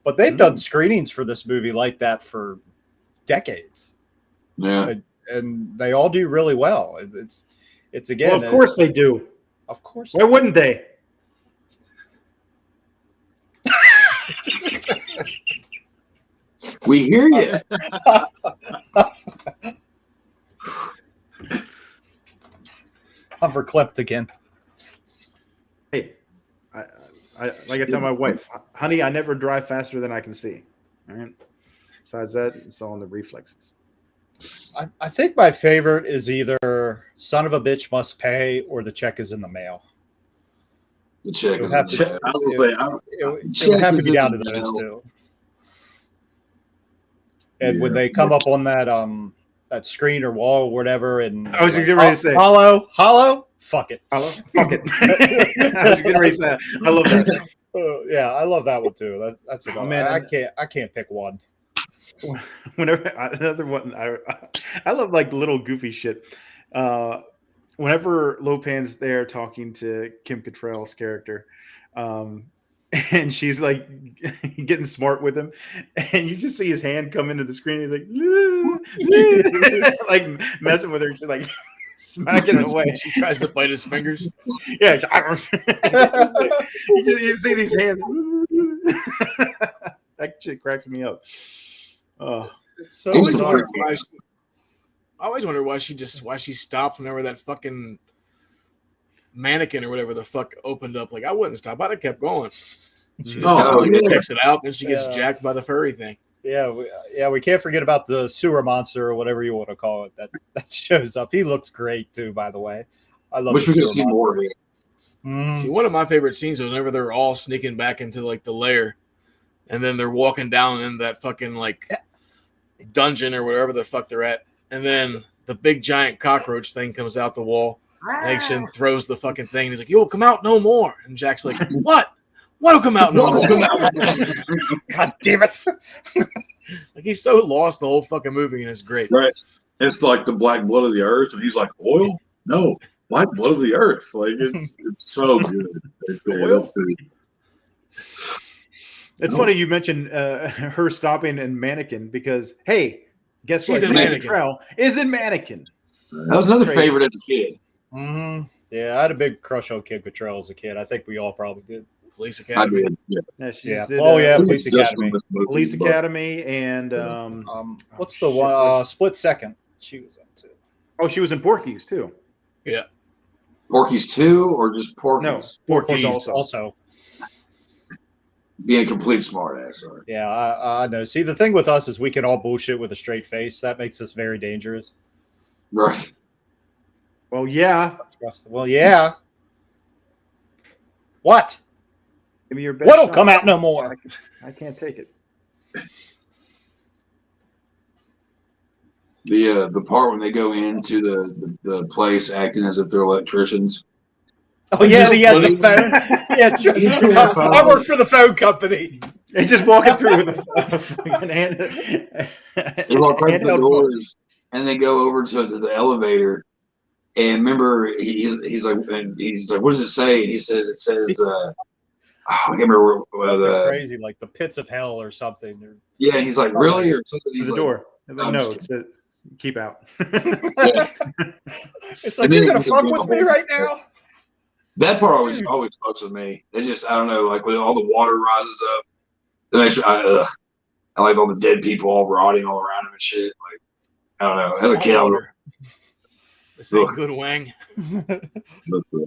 But they've done screenings for this movie like that for decades. Yeah. And they all do really well. It's again. Well, of course they do. Of course. Why wouldn't they? We hear you. I'm verklempt again. Hey, I like I tell my wife, honey, I never drive faster than I can see. All right. Besides that, it's all in the reflexes. I think my favorite is either "Son of a Bitch Must Pay" or "The Check Is in the Mail." The check is It would have to be down to those two. And when they come up on that screen or wall or whatever, and I was getting ready to say hollow, fuck it, fuck it. I was getting ready to say that. I love that. Yeah, I love that one too. That's a Man, I can't pick one. Whenever another one, I love like little goofy shit. Whenever Lopan's there talking to Kim Cattrall's character, and she's like getting smart with him, and you just see his hand come into the screen. He's like, like messing with her, like smacking it away. She tries to bite his fingers. Yeah, you see these hands. That shit cracked me up. Oh, it's so I always wonder why she stopped whenever that fucking mannequin or whatever the fuck opened up. Like I wouldn't stop. I'd have kept going. She just kicks it out, and she gets jacked by the furry thing. Yeah, we can't forget about the sewer monster or whatever you want to call it that shows up. He looks great too, by the way. I love. Wish we could see more of it. See, one of my favorite scenes was whenever they're all sneaking back into like the lair, and then they're walking down in that fucking like dungeon or whatever the fuck they're at, and then the big giant cockroach thing comes out the wall. Action throws the fucking thing. He's like, "You'll come out no more." And Jack's like, "What? What'll come out no more?" God damn it! Like he's so lost the whole fucking movie, and it's great. Right. It's like the black blood of the earth, and he's like, "Oil? No, black blood of the earth." Like it's so good. Right there. It's funny you mentioned her stopping in Mannequin because hey, guess She's what? in Mannequin. Cattrall is in Mannequin. That was another favorite as a kid. Mm-hmm. Yeah, I had a big crush on Kim Cattrall as a kid. I think we all probably did. Police Academy. I did. Yeah. Yeah, Police Academy. Police Academy, and what's the one? Split Second. She was in too. Oh, she was in Porky's too. Yeah. Porky's 2 or just Porky's? No, Porky's also. Being a complete smartass. Sorry. Yeah, I know. See, the thing with us is we can all bullshit with a straight face. That makes us very dangerous. Right. Well, yeah. Well, yeah. What? Give me your best What'll shot. come out no more? I can't take it. The part when they go into the place acting as if they're electricians, Oh yeah, he had the phone. Yeah, I work for the phone company. He's just walking through with a fucking hand. They walk right through the doors, and they go over to the elevator. And remember, he's like, what does it say? And he says, it says, I can't remember. Crazy, like the pits of hell or something. Yeah, and he's like, really, or something. There's a door. No, it says, keep out. It's like, you're gonna fuck with me right now. That part always fucks with me. It just, I don't know, like when all the water rises up. Then I like all the dead people all rotting all around him and shit. Like, I don't know. As a kid, This ain't good, Wang.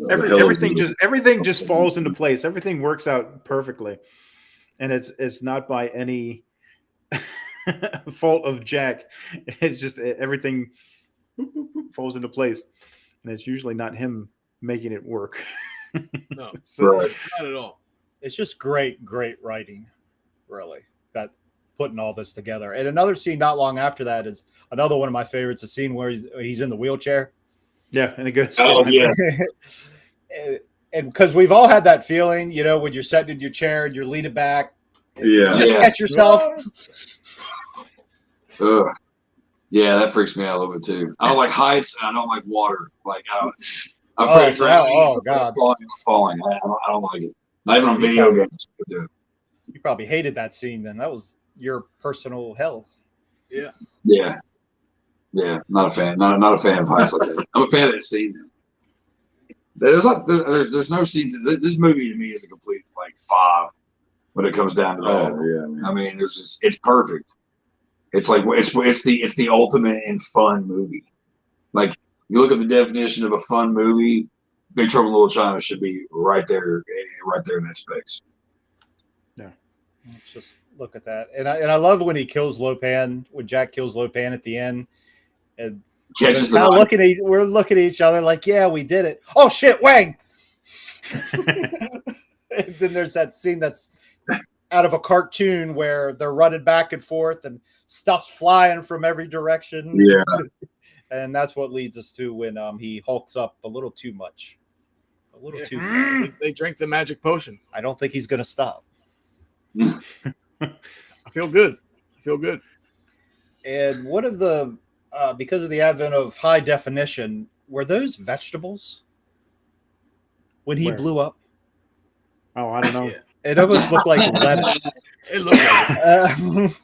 Everything just falls into place. Everything works out perfectly, and it's not by any fault of Jack. It's just everything falls into place, and it's usually not him making it work. No, So- not at all. It's just great writing, really. That putting all this together. And another scene not long after that is another one of my favorites. A scene where he's in the wheelchair. Yeah, and it goes. Oh yeah. And because we've all had that feeling, you know, when you're sitting in your chair and you're leaning back, just catch yourself. Ugh. Yeah, that freaks me out a little bit too. I don't like heights, and I don't like water. Like I'm afraid of gravity. Oh God, falling. I don't like it. Not even on video games. You probably hated that scene. Then that was your personal hell. Yeah. Yeah. Yeah. Not a fan. Not a fan of heights like that. I'm a fan of that scene. There's no scenes. This movie to me is a complete like 5 when it comes down to that. Oh yeah. I mean, it's perfect. It's like it's the ultimate in fun movie. Like you look at the definition of a fun movie, Big Trouble in Little China should be right there in that space. Yeah. Let's just look at that, and I love when he kills Lopan, when Jack kills Lopan at the end, and we're looking at each other like, yeah, we did it. Oh shit, Wang! And then there's that scene that's out of a cartoon where they're running back and forth and stuff's flying from every direction. Yeah. And that's what leads us to when he hulks up a little too much. A little too fast. They drank the magic potion. I don't think he's going to stop. I feel good. And what of the, because of the advent of high definition, were those vegetables when he blew up? Oh, I don't know. Yeah. It almost looked like lettuce. It looked like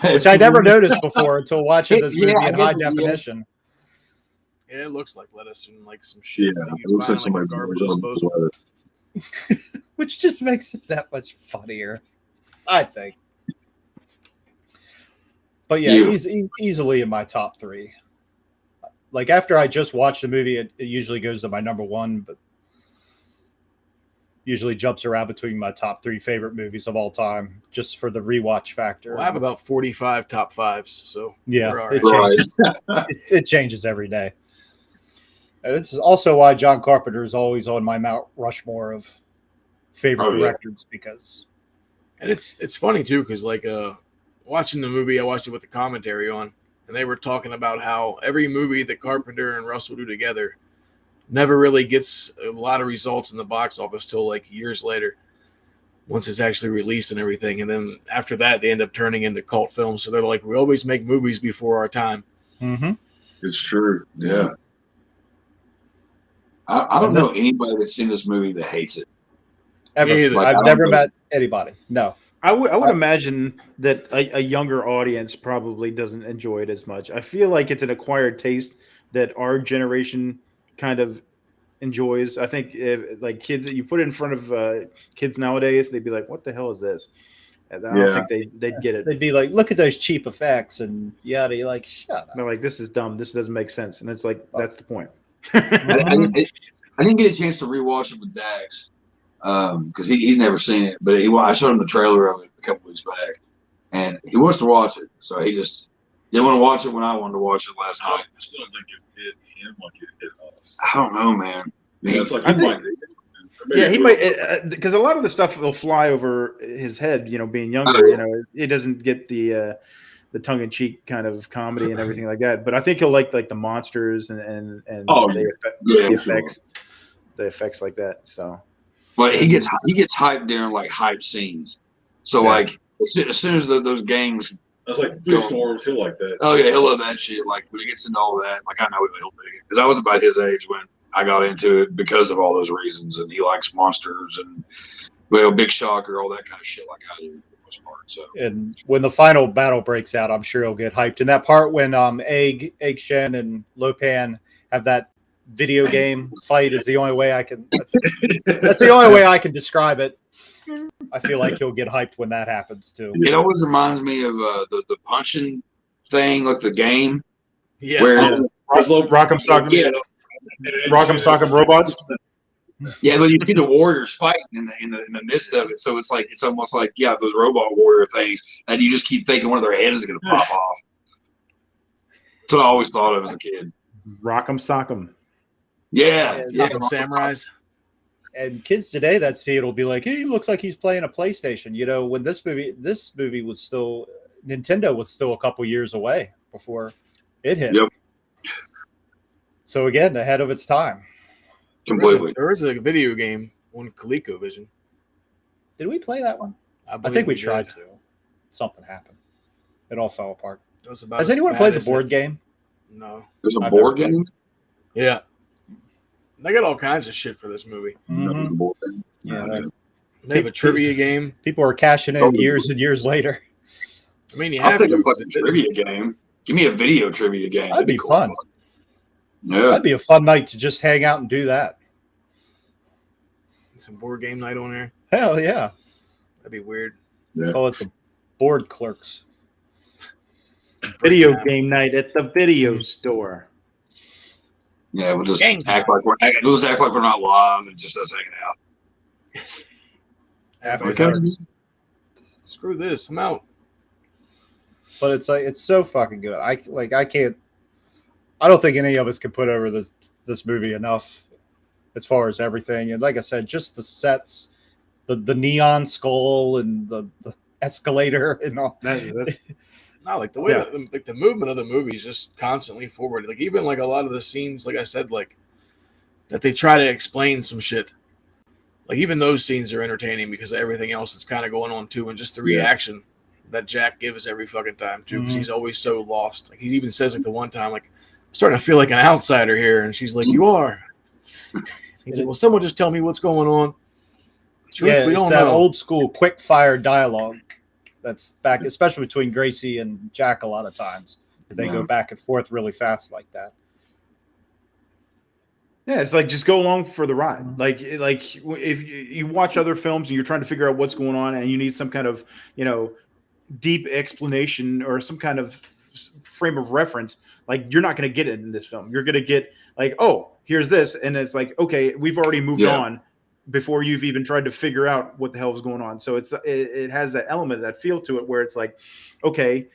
it. Which I never noticed before until watching this movie in high definition. Yeah, it looks like lettuce and like some shit. Yeah, that it you looks buy like in, somebody a garbage disposal. Which just makes it that much funnier, I think. But yeah, he's easily in my top 3. Like after I just watched the movie, it usually goes to my number 1, but usually jumps around between my top 3 favorite movies of all time, just for the rewatch factor. Well, I have about 45 top 5s, so yeah, we're all it right. changes. it changes every day. And this is also why John Carpenter is always on my Mount Rushmore of favorite directors, because. And it's funny too, because like watching the movie, I watched it with the commentary on, and they were talking about how every movie that Carpenter and Russell do together never really gets a lot of results in the box office till like years later, once it's actually released and everything. And then after that, they end up turning into cult films. So they're like, we always make movies before our time. Mm-hmm. It's true. Yeah. I don't know anybody that's seen this movie that hates it. Ever. Like, I've never met anybody. No. I would imagine that a younger audience probably doesn't enjoy it as much. I feel like it's an acquired taste that our generation kind of enjoys. I think like kids that you put it in front of kids nowadays, they'd be like, "What the hell is this?" And I don't think they'd get it. They'd be like, "Look at those cheap effects," and yada. You're like, "Shut up!" They're like, "This is dumb. This doesn't make sense." And it's like, that's the point. I didn't get a chance to rewatch it with Dax because he's never seen it, but I showed him the trailer of it a couple weeks back, and he wants to watch it. So he just didn't want to watch it when I wanted to watch it last night. I still think it hit him like it hit us. I don't know, man. Yeah, it's like he might, because a lot of the stuff will fly over his head. You know, being younger, you know, it doesn't get the tongue-in-cheek kind of comedy and everything like that. But I think he'll like the monsters and the effects. the effects like that. So, but he gets hyped during like hype scenes. So like as soon as those gangs, that's like Three Storms. He'll like that. Oh yeah, he'll love that shit. Like when he gets into all that, like I know he'll be, because I was about his age when I got into it because of all those reasons, and he likes monsters and Big Shocker, all that kind of shit like I do. So. And when the final battle breaks out, I'm sure he'll get hyped. And that part when Egg Shen and Lopan have that video game fight is the only way I can. That's the only way I can describe it. I feel like he'll get hyped when that happens too. It always reminds me of the punching thing, like the game. Yeah. Where Rock'em Sock'em Robots. Yeah, but you see the warriors fighting in the midst of it, so it's almost like those robot warrior things, and you just keep thinking one of their heads is going to pop off. That's what I always thought of as a kid. Rock'em Sock'em. Yeah. Samurais. And kids today that see it will be like, hey, he looks like he's playing a PlayStation. You know, when this movie was still, Nintendo was still a couple years away before it hit. Yep. So again, ahead of its time. Completely. There is a video game on ColecoVision. Did we play that one? I think we tried to. Something happened. It all fell apart. Has anyone played the board game? No. There's a board game? Yeah. They got all kinds of shit for this movie. Mm-hmm. Yeah. They have a trivia game. People are cashing in years and years later. I mean, I'll take a fucking trivia game. Give me a video trivia game. That'd be fun. Yeah. That'd be a fun night to just hang out and do that. Some board game night on there. Hell yeah. That'd be weird. Yeah. Call it the board clerks. Video game night at the video store. Yeah, we'll just act like we're not live and just us hanging out. Screw this. I'm out. But it's like it's so fucking good. I don't think any of us can put over this movie enough as far as everything. And like I said, just the sets, the neon skull and the escalator and all. That's not like the way the movement of the movie is just constantly forward. Like even like a lot of the scenes, like I said, like that they try to explain some shit. Like even those scenes are entertaining because of everything else that's kind of going on too, and just the reaction that Jack gives every fucking time too, because he's always so lost. Like he even says like the one time, like I'm starting to feel like an outsider here, and she's like, "You are." He's like, "Well, someone just tell me what's going on." Truth, we don't know. Old school quick fire dialogue that's back, especially between Gracie and Jack. A lot of times they go back and forth really fast like that. Yeah, it's like just go along for the ride. Like if you watch other films and you're trying to figure out what's going on and you need some kind of deep explanation or some kind of frame of reference, like you're not going to get it in this film. You're going to get like, oh, here's this, and it's like, okay, we've already moved on before you've even tried to figure out what the hell is going on. So it has that element, that feel to it, where it's like, okay,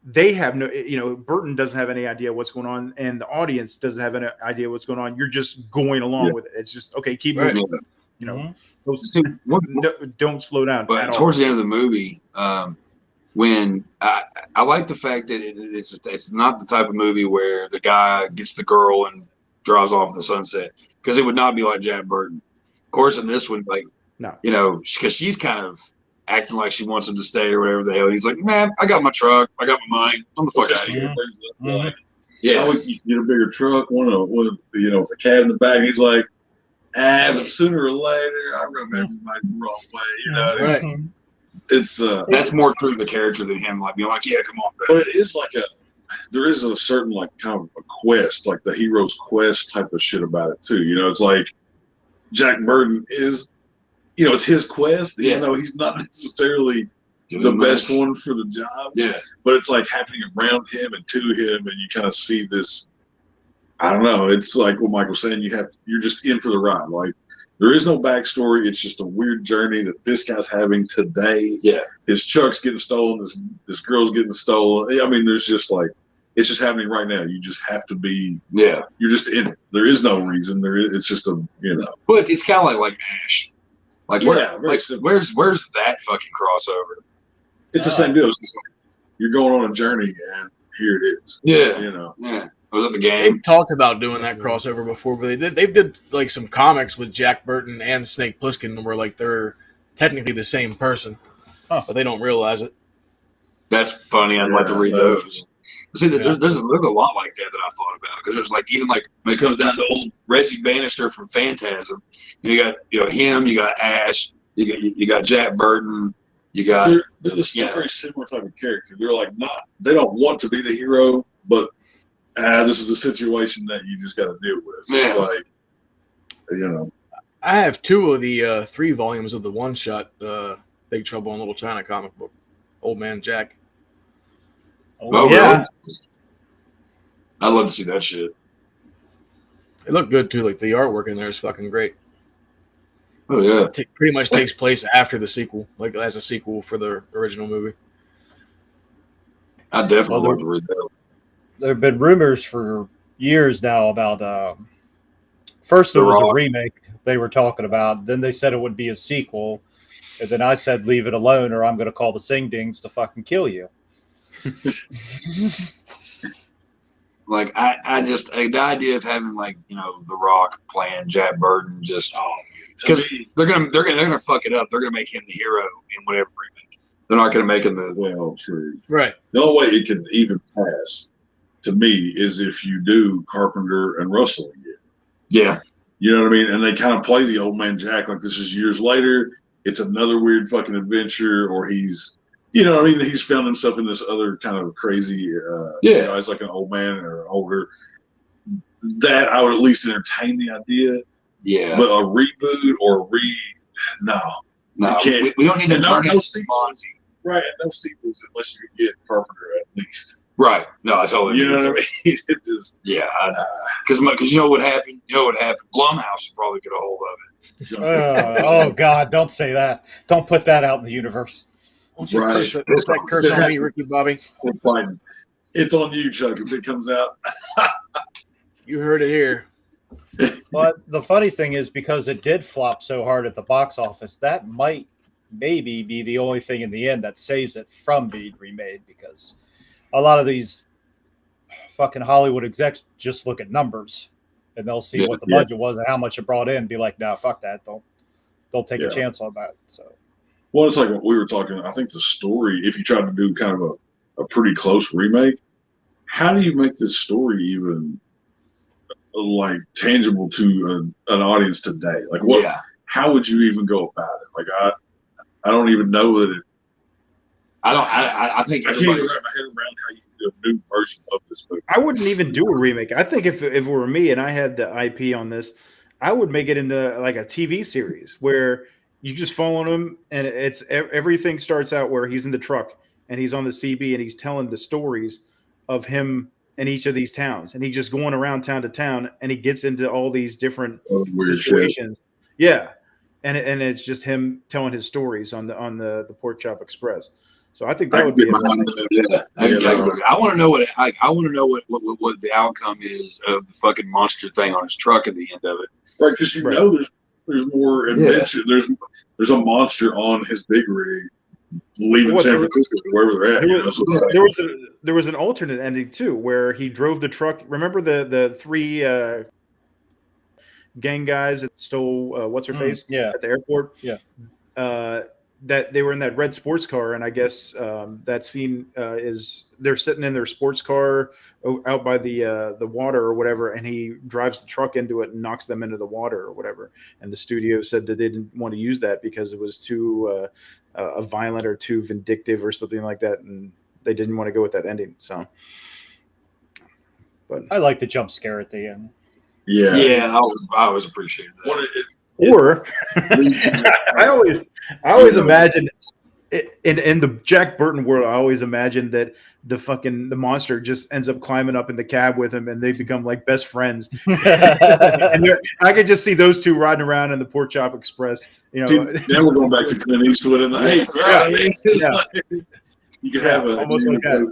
they have no, Burton doesn't have any idea what's going on, and the audience doesn't have any idea what's going on. You're just going along with it. It's just okay, keep moving. Don't slow down. But towards the end of the movie, when I like the fact that it's not the type of movie where the guy gets the girl and drives off in the sunset, because it would not be like Jack Burton. Of course, in this one, like because she's kind of acting like she wants him to stay or whatever the hell. He's like, man, I got my truck, I got my money, I'm the fuck out of here. Yeah, you get a bigger truck, with the cab in the back. He's like, but sooner or later, I rub everybody the wrong way. Right. It's that's more true of the character than him like being like, yeah, come on, but it is like there is a certain like kind of a quest, like the hero's quest type of shit about it too. It's like Jack Burton is, it's his quest, even though he's not necessarily the best one for the job. Yeah, but it's like happening around him and to him, and you kind of see this. I don't know. It's like what Mike was saying. You're just in for the ride. Like there is no backstory. It's just a weird journey that this guy's having today. Yeah, his truck's getting stolen. This girl's getting stolen. I mean, there's just like it's just happening right now. You just have to be. Yeah, you're just in it. There is no reason. It's just But it's kind of like Ash. Like where's that fucking crossover? It's the same deal. It's just like, you're going on a journey, and here it is. Yeah, Yeah. Was it the game? They've talked about doing that crossover before, but they did like some comics with Jack Burton and Snake Plissken where like they're technically the same person, but they don't realize it. That's funny. I'd like to read those. See, there's a lot like that I thought about, because there's like, even like when it comes down to old Reggie Bannister from Phantasm, you got him, you got Ash, you got Jack Burton, you got they're the very similar type of character. They're like they don't want to be the hero, but this is a situation that you just got to deal with. It's like, I have 2 of the 3 volumes of the one-shot Big Trouble in Little China comic book, Old Man Jack. Oh yeah, really? I'd love to see that shit. It looked good too. Like the artwork in there is fucking great. Oh yeah, it pretty much takes place after the sequel, like as a sequel for the original movie. I definitely want to read that. There have been rumors for years now about. First, there was a remake they were talking about. Then they said it would be a sequel, and then I said, "Leave it alone, or I'm going to call the Sing Dings to fucking kill you." Like I just the idea of having like The Rock playing Jack Burton, just because they're gonna fuck it up. They're gonna make him the hero in whatever remake. They're not gonna make him the true. Right. The only way it can even pass to me is if you do Carpenter and Russell again. Yeah. You know what I mean? And they kind of play the Old Man Jack like this is years later. It's another weird fucking adventure, or he's. He's found himself in this other kind of crazy, he's like an old man or older. That I would at least entertain the idea. Yeah. But a reboot or no. We don't need to turn no sequels. Right, no sequels unless you get Carpenter at least. Right. No, I totally You know what I mean? It just, because you know what happened? Blumhouse should probably get a hold of it. Oh God, don't say that. Don't put that out in the universe. Right. What's that curse on me, Ricky Bobby? It's on you, Chuck, if it comes out. You heard it here. But the funny thing is, because it did flop so hard at the box office, that might maybe be the only thing in the end that saves it from being remade, because a lot of these fucking Hollywood execs just look at numbers and they'll see what the budget was and how much it brought in and be like, nah, fuck that. Don't take a chance on that. So. Well, it's like what we were talking. I think the story, if you tried to do kind of a pretty close remake, how do you make this story even like tangible to an audience today? Like what? Yeah. How would you even go about it? Like I don't even know that it. I think I can't even wrap my head around how you do a new version of this movie. I wouldn't even do a remake. I think if it were me and I had the IP on this, I would make it into like a TV series where you just follow him, and it's everything starts out where he's in the truck and he's on the CB and he's telling the stories of him in each of these towns, and he's just going around town to town, and he gets into all these different situations. Shit. Yeah, and it's just him telling his stories on the Pork Chop Express. So I think that would be. I want to know what what the outcome is of the fucking monster thing on his truck at the end of it. Right, because know there's more adventure. There's a monster on his big rig leaving San Francisco, wherever they're at. There was an alternate ending too, where he drove the truck. Remember the 3 gang guys that stole what's her face at the airport? Yeah. That they were in that red sports car, and I guess that scene is they're sitting in their sports car out by the water or whatever, and he drives the truck into it and knocks them into the water or whatever. And the studio said that they didn't want to use that because it was too violent or too vindictive or something like that, and they didn't want to go with that ending. So, but I like the jump scare at the end. Yeah, I always appreciated that. Or I always imagine in the Jack Burton world, I always imagine that the monster just ends up climbing up in the cab with him, and they become like best friends. And I could just see those two riding around in the Pork Chop Express. Now we're going back to Clint Eastwood in the Hate. Right? Yeah. You could have almost like that.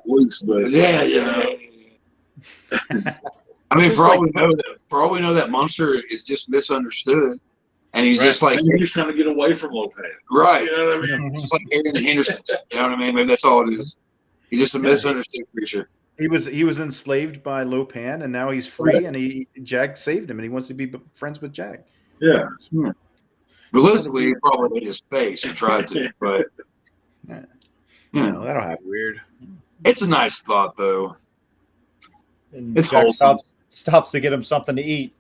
I mean, for all we know, that monster is just misunderstood. And he's just like he's trying to get away from Lopez, right? You know what I mean? It's like Aaron Henderson. You know what I mean? Maybe that's all it is. He's just a misunderstood creature. He was enslaved by Lopan, and now he's free. And Jack saved him, and he wants to be friends with Jack. Yeah. Realistically, he probably ate his face or tried to, but that'll happen. Weird. It's a nice thought, though. And It's Jack wholesome. stops to get him something to eat.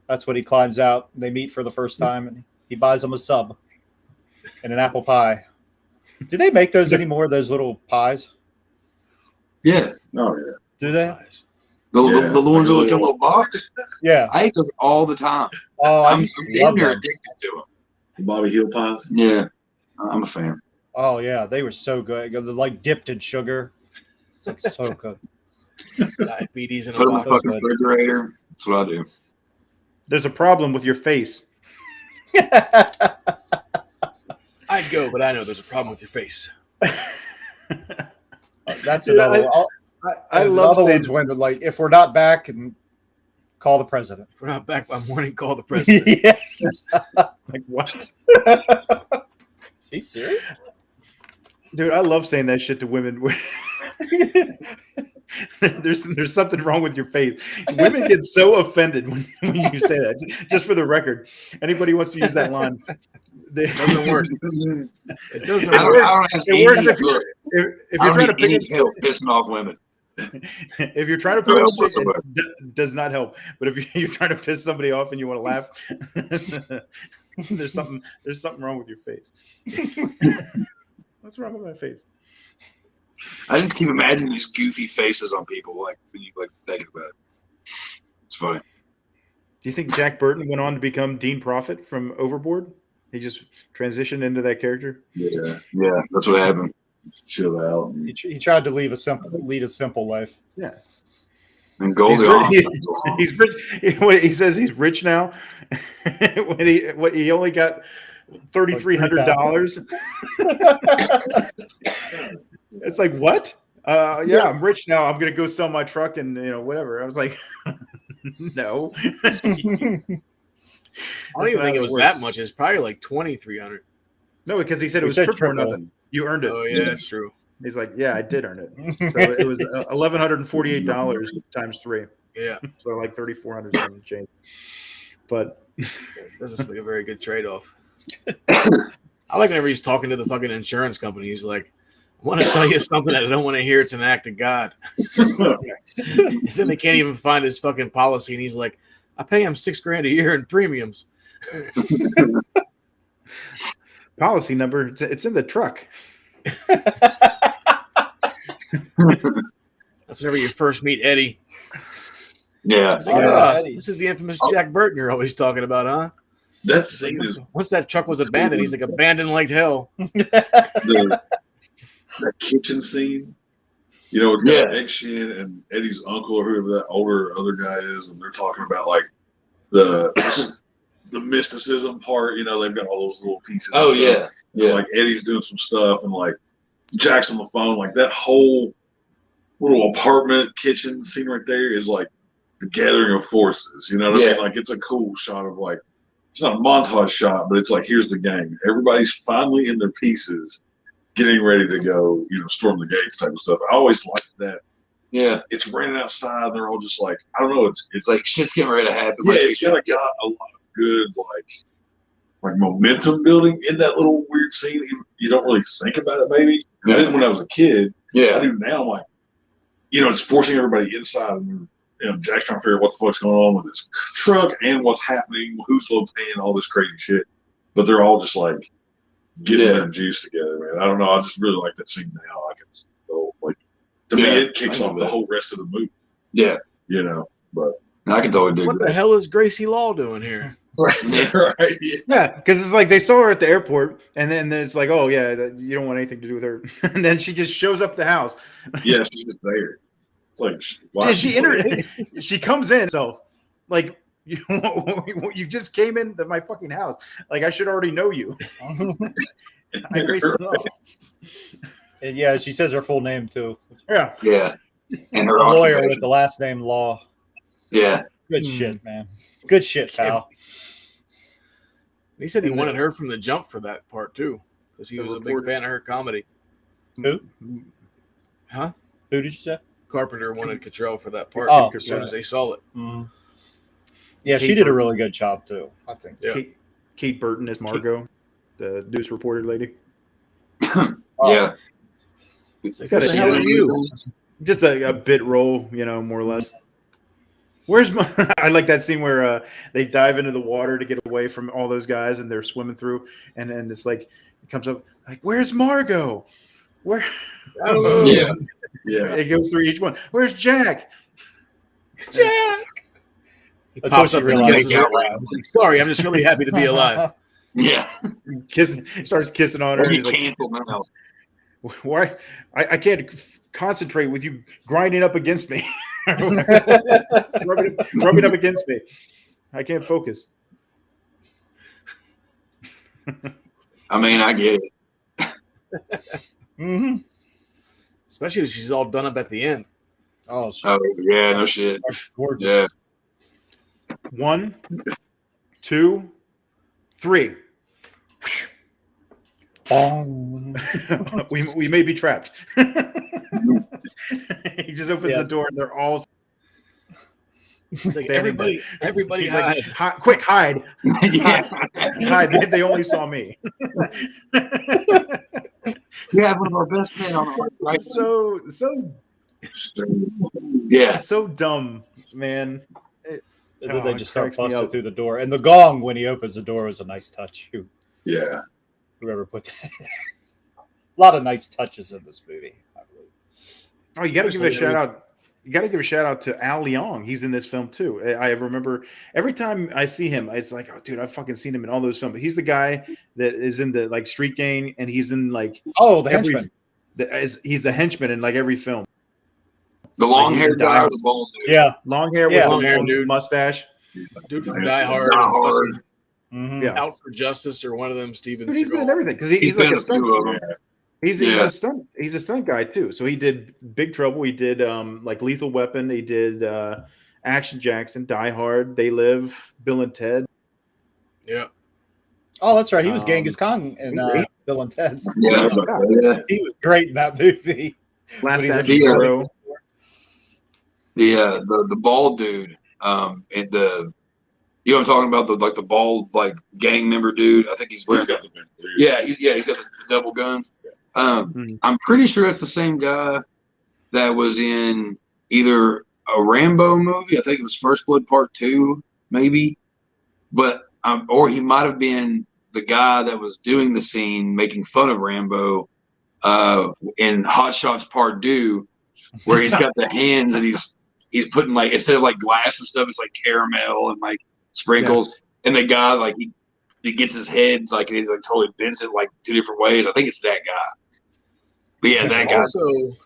That's when he climbs out. They meet for the first time, and he buys him a sub and an apple pie. Do they make those anymore? Those little pies? Yeah. Oh yeah. Do they? The ones that look in a little box. Yeah. I eat those all the time. Oh, I'm used to love them. addicted to them. Bobby Hill pies. Yeah, I'm a fan. Oh yeah, they were so good. They're like dipped in sugar. It's like so good. Diabetes in a Put them in the box. fucking refrigerator. That's what I do. There's a problem with your face. I'd go, but I know there's a problem with your face. That's another. I love other saying, ones when like if we're not back, and call the president. If we're not back by morning, call the president. Yeah. like what? Is he serious? Dude, I love saying that shit to women. There's something wrong with your face. Women get so offended when you say that. Just for the record, anybody wants to use that line. It doesn't work. It doesn't It work. works if you're trying to pick any help pissing off women. If you're trying to pick up a chick, it does not help. But if you're trying to piss somebody off and you want to laugh, there's something wrong with your face. What's wrong with my face? I just keep imagining these goofy faces on people, like when you think about it. It's funny. Do you think Jack Burton went on to become Dean Prophet from Overboard? He just transitioned into that character. Yeah, that's what happened. Just chill out. He tried to lead a simple life. Yeah. And Goldie he's rich. He says he's rich now. when he only got $3,300. It's like, what? Yeah, I'm rich now. I'm gonna go sell my truck and whatever. I was like, no. I don't even think it was that much. It's probably like 2,300. No, because he said it was triple or nothing. You earned it. Oh yeah, that's true. He's like, yeah, I did earn it. So it was $1,148 times 3. Yeah. So like 3,400 something change. But it doesn't seem like a very good trade-off. I like whenever he's talking to the fucking insurance company. He's like, I want to tell you something that I don't want to hear. It's an act of God. And then they can't even find his fucking policy. And he's like, I pay him $6,000 a year in premiums. Policy number, it's in the truck. That's whenever you first meet Eddie. Yeah. Like, this is the infamous Jack Burton you're always talking about, huh? That's once that truck was abandoned, he's like abandoned like hell. That kitchen scene, with Egg Shin and Eddie's uncle or whoever that older other guy is, and they're talking about like the mysticism part. They've got all those little pieces. Oh yeah. Like Eddie's doing some stuff, and like Jack's on the phone. Like that whole little apartment kitchen scene right there is like the gathering of forces. You know what I mean? Like it's a cool shot of like. It's not a montage shot, but it's like, here's the gang. Everybody's finally in their pieces, getting ready to go, storm the gates type of stuff. I always liked that. Yeah. It's raining outside. And they're all just like, I don't know. It's like shit's getting ready to happen. Yeah, it's got a lot of good, like momentum building in that little weird scene. You don't really think about it, maybe. I didn't when I was a kid. Yeah. I do now. I'm like, it's forcing everybody inside. And Jack's trying to figure out what the fuck's going on with this truck and what's happening, who's low paying, all this crazy shit. But they're all just like getting their juice together, man. I don't know. I just really like that scene now. To me, it kicks off the whole rest of the movie. Yeah. But I can totally dig What that. the hell is Gracie Law doing here? Right. Yeah, because it's like they saw her at the airport, and then it's like, oh yeah, you don't want anything to do with her, and then she just shows up at the house. Yeah, she's just there. It's like, did she enter? She comes in, so like you just came into my fucking house. Like I should already know you. And yeah, she says her full name too. Yeah. Yeah. And her a lawyer with the last name Law. Yeah. Good shit, man. Good shit, pal. He said he wanted her from the jump for that part too, because he was a big fan of her comedy. Who? Huh? Who did you say? Carpenter wanted Cottrell for that part Oh, as soon as they saw it. Mhm. Yeah, Kate she did a Burton. really good job too, I think. Yeah. Kate Burton as Margot, the news reporter lady. Yeah. It's like, Got what a- the hell are you? Just a bit role, more or less. Where's I like that scene where they dive into the water to get away from all those guys and they're swimming through, and it's like it comes up like, "Where's Margot? Where?" Yeah. Yeah. It goes through each one. Where's Jack? Jack. He Until pops she up and realizes kisses her. it. He's like, sorry, I'm just really happy to be alive. Yeah. Starts kissing on her. He He's like, canceled now. "Why? I can't concentrate with you grinding up against me, rubbing up against me. I can't focus." I mean, I get it. Mm-hmm. Especially if she's all done up at the end. Oh, Oh, yeah, no shit. gorgeous. Yeah. 1, 2, 3. we may be trapped. He just opens the door and they're all. It's like standing everybody He's hide. like, quick, hide. Yeah. Hide. They only saw me. Yeah, one of our best men on our right. So Yeah. so dumb, man. And then they it just start cracks me busting up. through the door. And the gong when he opens the door is a nice touch. Yeah. Whoever put that. A lot of nice touches in this movie, I believe. Oh, you got to give a shout out. You got to give a shout out to Al Leong. He's in this film too. I remember every time I see him, it's like, oh, dude, I've fucking seen him in all those films. But he's the guy that is in the like Street Gang, and he's in like the henchman. He's the henchman in like every film. The long haired guy or the bald dude? Yeah, long hair Yeah. with Long hair long dude. mustache. Dude from Die Hard. Die and Hard. fucking Yeah, Out for Justice or one of them, Steven dude, he's been in Seagal. everything because he's like been a a stunt. few of them. He's Yeah. a stunt. He's a stunt guy too. So he did Big Trouble. He did like Lethal Weapon. He did Action Jackson, Die Hard, They Live, Bill and Ted. Yeah. Oh, that's right. He was Genghis Khan in he's- Bill and Ted. Yeah. Yeah. He was great in that movie. Last When he's Action in- Hero. The bald dude. And you know what I'm talking about? The bald like gang member dude. I think he's Well, he's got the he's got the double guns. I'm pretty sure it's the same guy that was in either a Rambo movie. I think it was First Blood Part 2, maybe. But or he might have been the guy that was doing the scene making fun of Rambo in Hot Shots Part 2, where he's got the hands and he's putting like, instead of like glass and stuff, it's like caramel and like sprinkles. And the guy like he gets his head like he like totally bends it like 2 different ways. I think it's that guy. But yeah, that guy. Also,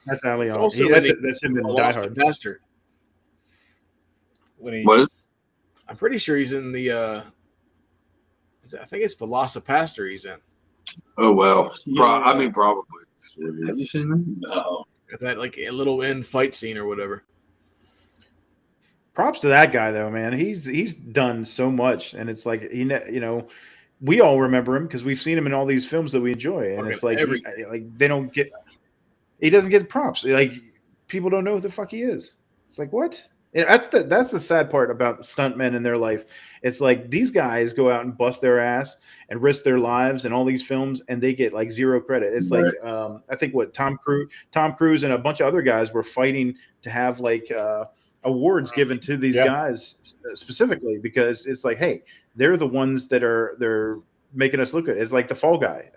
That's Al Leong. also That's him in Die Lost Hard. Bastard. When he, What is it? I'm pretty sure he's in the. I think it's Velocipaster he's in. Oh well, Yeah. I mean probably. Have you seen that? No. Got that like a little end fight scene or whatever. Props to that guy though, man. He's done so much, and it's like we all remember him because we've seen him in all these films that we enjoy, and it's like they don't get. He doesn't get props. Like people don't know who the fuck he is. It's like what? And that's the sad part about stuntmen in their life. It's like these guys go out and bust their ass and risk their lives in all these films, and they get like zero credit. It's like I think what Tom Cruise and a bunch of other guys were fighting to have like awards given to these guys specifically because it's like, hey, they're the ones that they're making us look good. It's like the Fall Guy,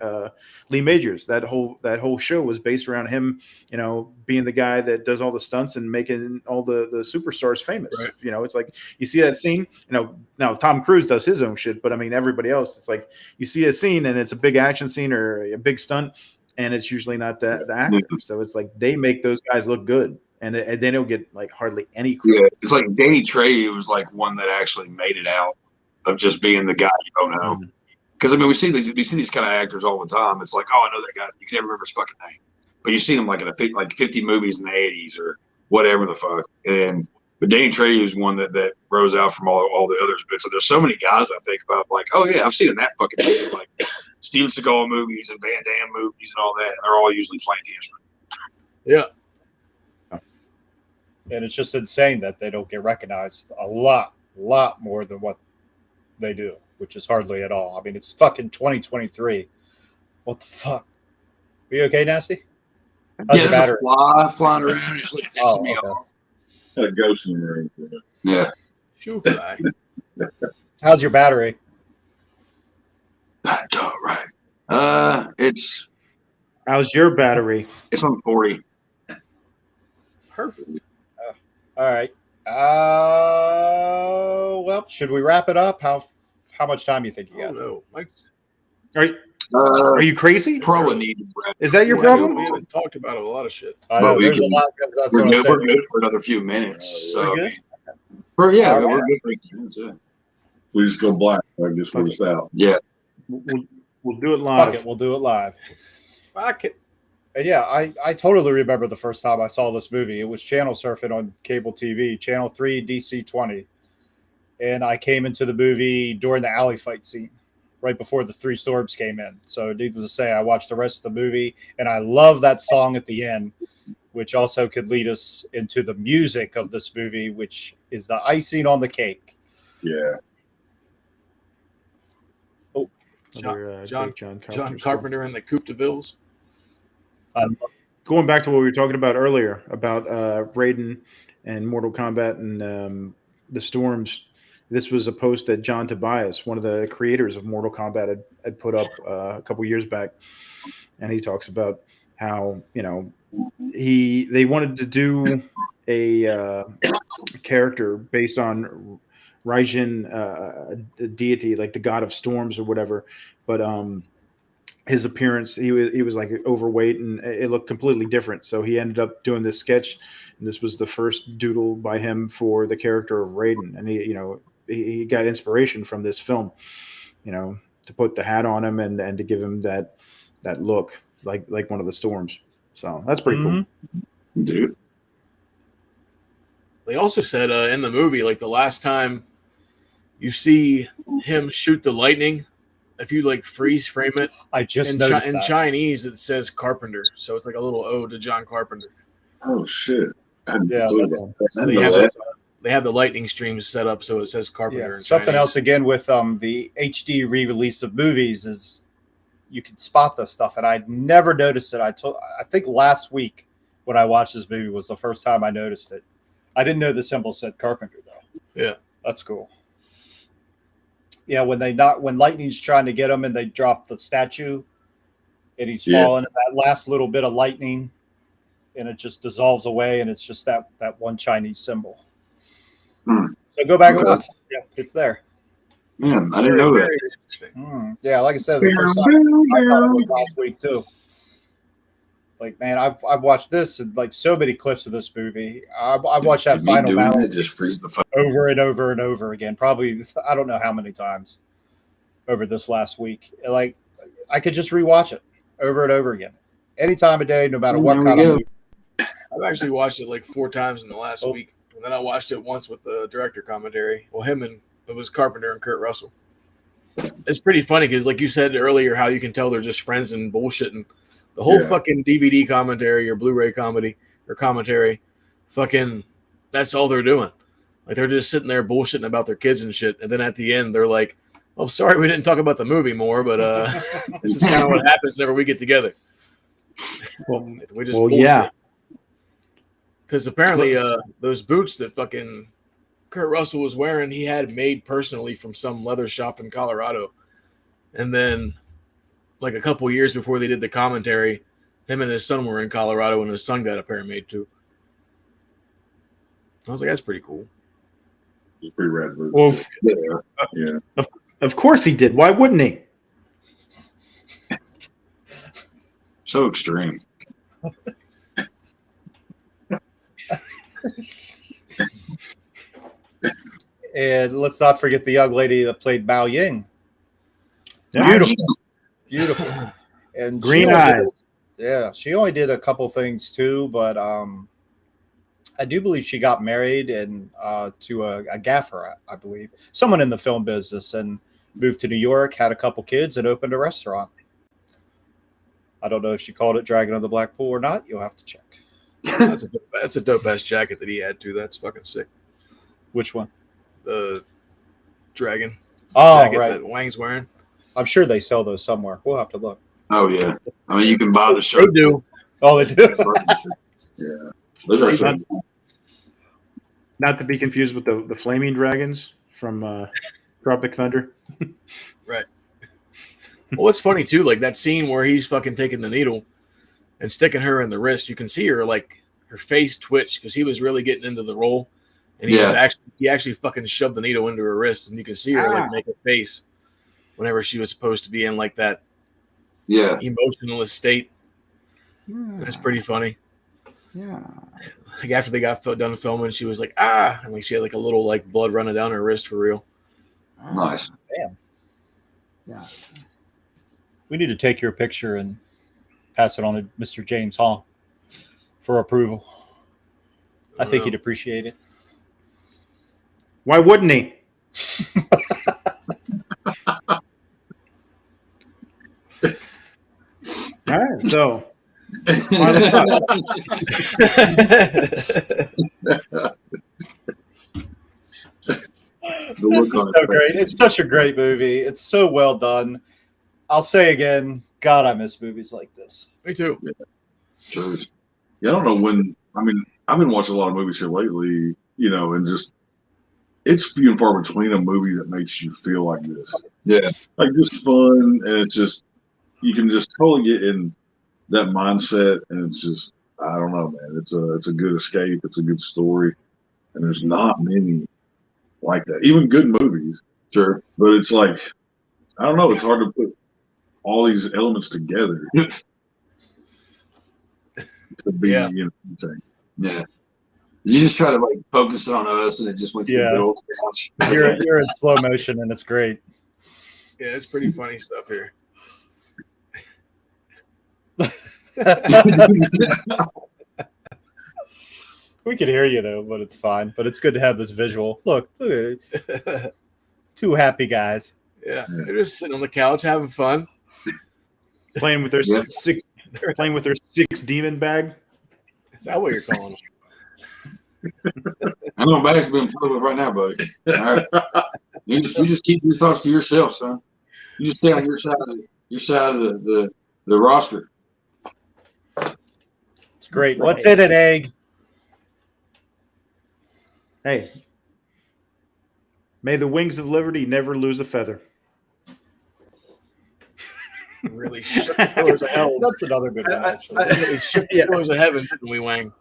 Lee Majors. That whole show was based around him, being the guy that does all the stunts and making all the superstars famous. Right. It's like you see that scene. Now Tom Cruise does his own shit, but I mean everybody else. It's like you see a scene and it's a big action scene or a big stunt, and it's usually not the actor. So it's like they make those guys look good, and they don't get like hardly any credit. Yeah, it's like Danny Trejo was like one that actually made it out of just being the guy you don't know. Because I mean, we see these kind of actors all the time. It's like, oh, I know that guy. You can never remember his fucking name, but you've seen him like in 50 movies in the 80s or whatever the fuck. But Danny Trejo is one that rose out from all the others. But so there's so many guys I think about, like, oh yeah, I've seen in that fucking movie, like Steven Seagal movies and Van Damme movies and all that. They're all usually playing history. Yeah. And it's just insane that they don't get recognized a lot more than what they do, which is hardly at all. I mean, it's fucking 2023. What the fuck? Are you okay, Nasty? How's your battery? A fly flying around. It's like pissing me off. Had a ghost in the room. Yeah. Shoe fly. How's your battery? That's all right. It's. How's your battery? It's on 40. Perfect. All right. Well, should we wrap it up? How much time do you think you got? No, Mike's. Are you crazy? Probably need to wrap. Is that your We problem? haven't talked about a lot of shit. I know, there's a lot. That's We're what I good, said. we're good for another few minutes. So, We're good? we're All right. good for a few minutes. Yeah. If we just go black, like this put us out. Yeah. We'll do it live. Fuck it, we'll do it live. Fuck it. And yeah, I totally remember the first time I saw this movie. It was channel surfing on cable TV, Channel 3, DC 20. And I came into the movie during the alley fight scene, right before the three storms came in. So needless to say, I watched the rest of the movie, and I love that song at the end, which also could lead us into the music of this movie, which is the icing on the cake. Yeah. Oh, John Carpenter and the Coupe de Villes. Going back to what we were talking about earlier about Raiden and Mortal Kombat and the Storms, this was a post that John Tobias, one of the creators of Mortal Kombat, had put up a couple years back, and he talks about how they wanted to do a character based on Raijin, the deity, like the god of storms or whatever, but his appearance, he was like overweight and it looked completely different. So he ended up doing this sketch, and this was the first doodle by him for the character of Raiden. And he got inspiration from this film, to put the hat on him and to give him that look like one of the storms. So that's pretty cool. Dude. They also said in the movie, like the last time you see him shoot the lightning, if you like freeze frame it, I just in noticed that. Chinese it says Carpenter, so it's like a little ode to John Carpenter. Oh shit! Yeah, So they have the lightning streams set up so it says Carpenter. In something Chinese. else again with the HD re-release of movies is you can spot this stuff, and I'd never noticed it. I think last week when I watched this movie was the first time I noticed it. I didn't know the symbol said Carpenter though. Yeah, that's cool. Yeah, when lightning's trying to get him and they drop the statue, and he's falling in that last little bit of lightning, and it just dissolves away, and it's just that one Chinese symbol. So go back and watch. Yeah, it's there. Yeah, I didn't know that. Yeah, like I said, the first time I thought it was last week too. Like, man, I've watched this and like so many clips of this movie. I've watched that final battle just freeze the over and over and over again. Probably I don't know how many times over this last week. Like I could just rewatch it over and over again, any time of day, no matter what kind of movie. I've actually watched it like 4 times in the last week, and then I watched it once with the director commentary. Well, it was Carpenter and Kurt Russell. It's pretty funny because, like you said earlier, how you can tell they're just friends and bullshitting. The whole fucking DVD commentary or Blu-ray commentary, fucking, that's all they're doing. Like they're just sitting there bullshitting about their kids and shit, and then at the end they're like, "Oh, sorry, we didn't talk about the movie more, but this is kind of what happens whenever we get together." We just bullshit. Because apparently those boots that fucking Kurt Russell was wearing, he had made personally from some leather shop in Colorado. And then like a couple years before they did the commentary, him and his son were in Colorado and his son got a pair made too. I was like, that's pretty cool. It's pretty rad boots. Well, of course he did. Why wouldn't he? So extreme. And let's not forget the young lady that played Bao Ying. Beautiful. And green eyes. She only did a couple things too, but I do believe she got married and to a gaffer, I believe, someone in the film business, and moved to New York, had a couple kids, and opened a restaurant. I don't know if she called it Dragon of the Black Pool or not. You'll have to check. That's a dope ass jacket that he had too. That's fucking sick. Which one? The dragon. Oh, jacket right. that Wang's wearing. I'm sure they sell those somewhere. We'll have to look. Oh yeah, I mean you can buy the shirt. They do. Oh, they do. Yeah, those are so Not to be confused with the flaming dragons from Tropic Thunder. Right. Well, what's funny too, like that scene where he's fucking taking the needle and sticking her in the wrist. You can see her like her face twitch because he was really getting into the role, and he actually fucking shoved the needle into her wrist, and you can see her like make a face whenever she was supposed to be in like that emotionless state. That's pretty funny. Yeah. Like after they got done filming, she was like, and like she had like a little like blood running down her wrist for real. Nice. Damn. Yeah. We need to take your picture and pass it on to Mr. James Hall for approval. I think he'd appreciate it. Why wouldn't he? All right, so This is so great. It's such a great movie. It's so well done. I'll say again, God, I miss movies like this. Me too. Yeah. Sure. Yeah, I don't know when. I mean, I've been watching a lot of movies here lately, and just it's few and far between a movie that makes you feel like this. Yeah, like just fun, and it's just you can just totally get in that mindset, and it's just I don't know, man. It's a good escape. It's a good story, and there's not many like that. Even good movies, sure, but it's like I don't know. It's hard to put all these elements together to be, thing. Yeah. You just try to like focus it on us, and it just went to the middle. You're in slow motion, and it's great. Yeah, it's pretty funny stuff here. We can hear you though, but it's fine. But it's good to have this visual. Look at it. Two happy guys. Yeah, they're just sitting on the couch having fun, playing with their six demon bag. Is that what you're calling them? I know bag's being played with right now, buddy. All right. You just keep your thoughts to yourself, son. You just stay on your side of the roster. It's great. What's in it, Egg? Hey, may the wings of liberty never lose a feather. Really shook the pillars of hell. That's another good one. Really shook the pillars of heaven, didn't we, Wang?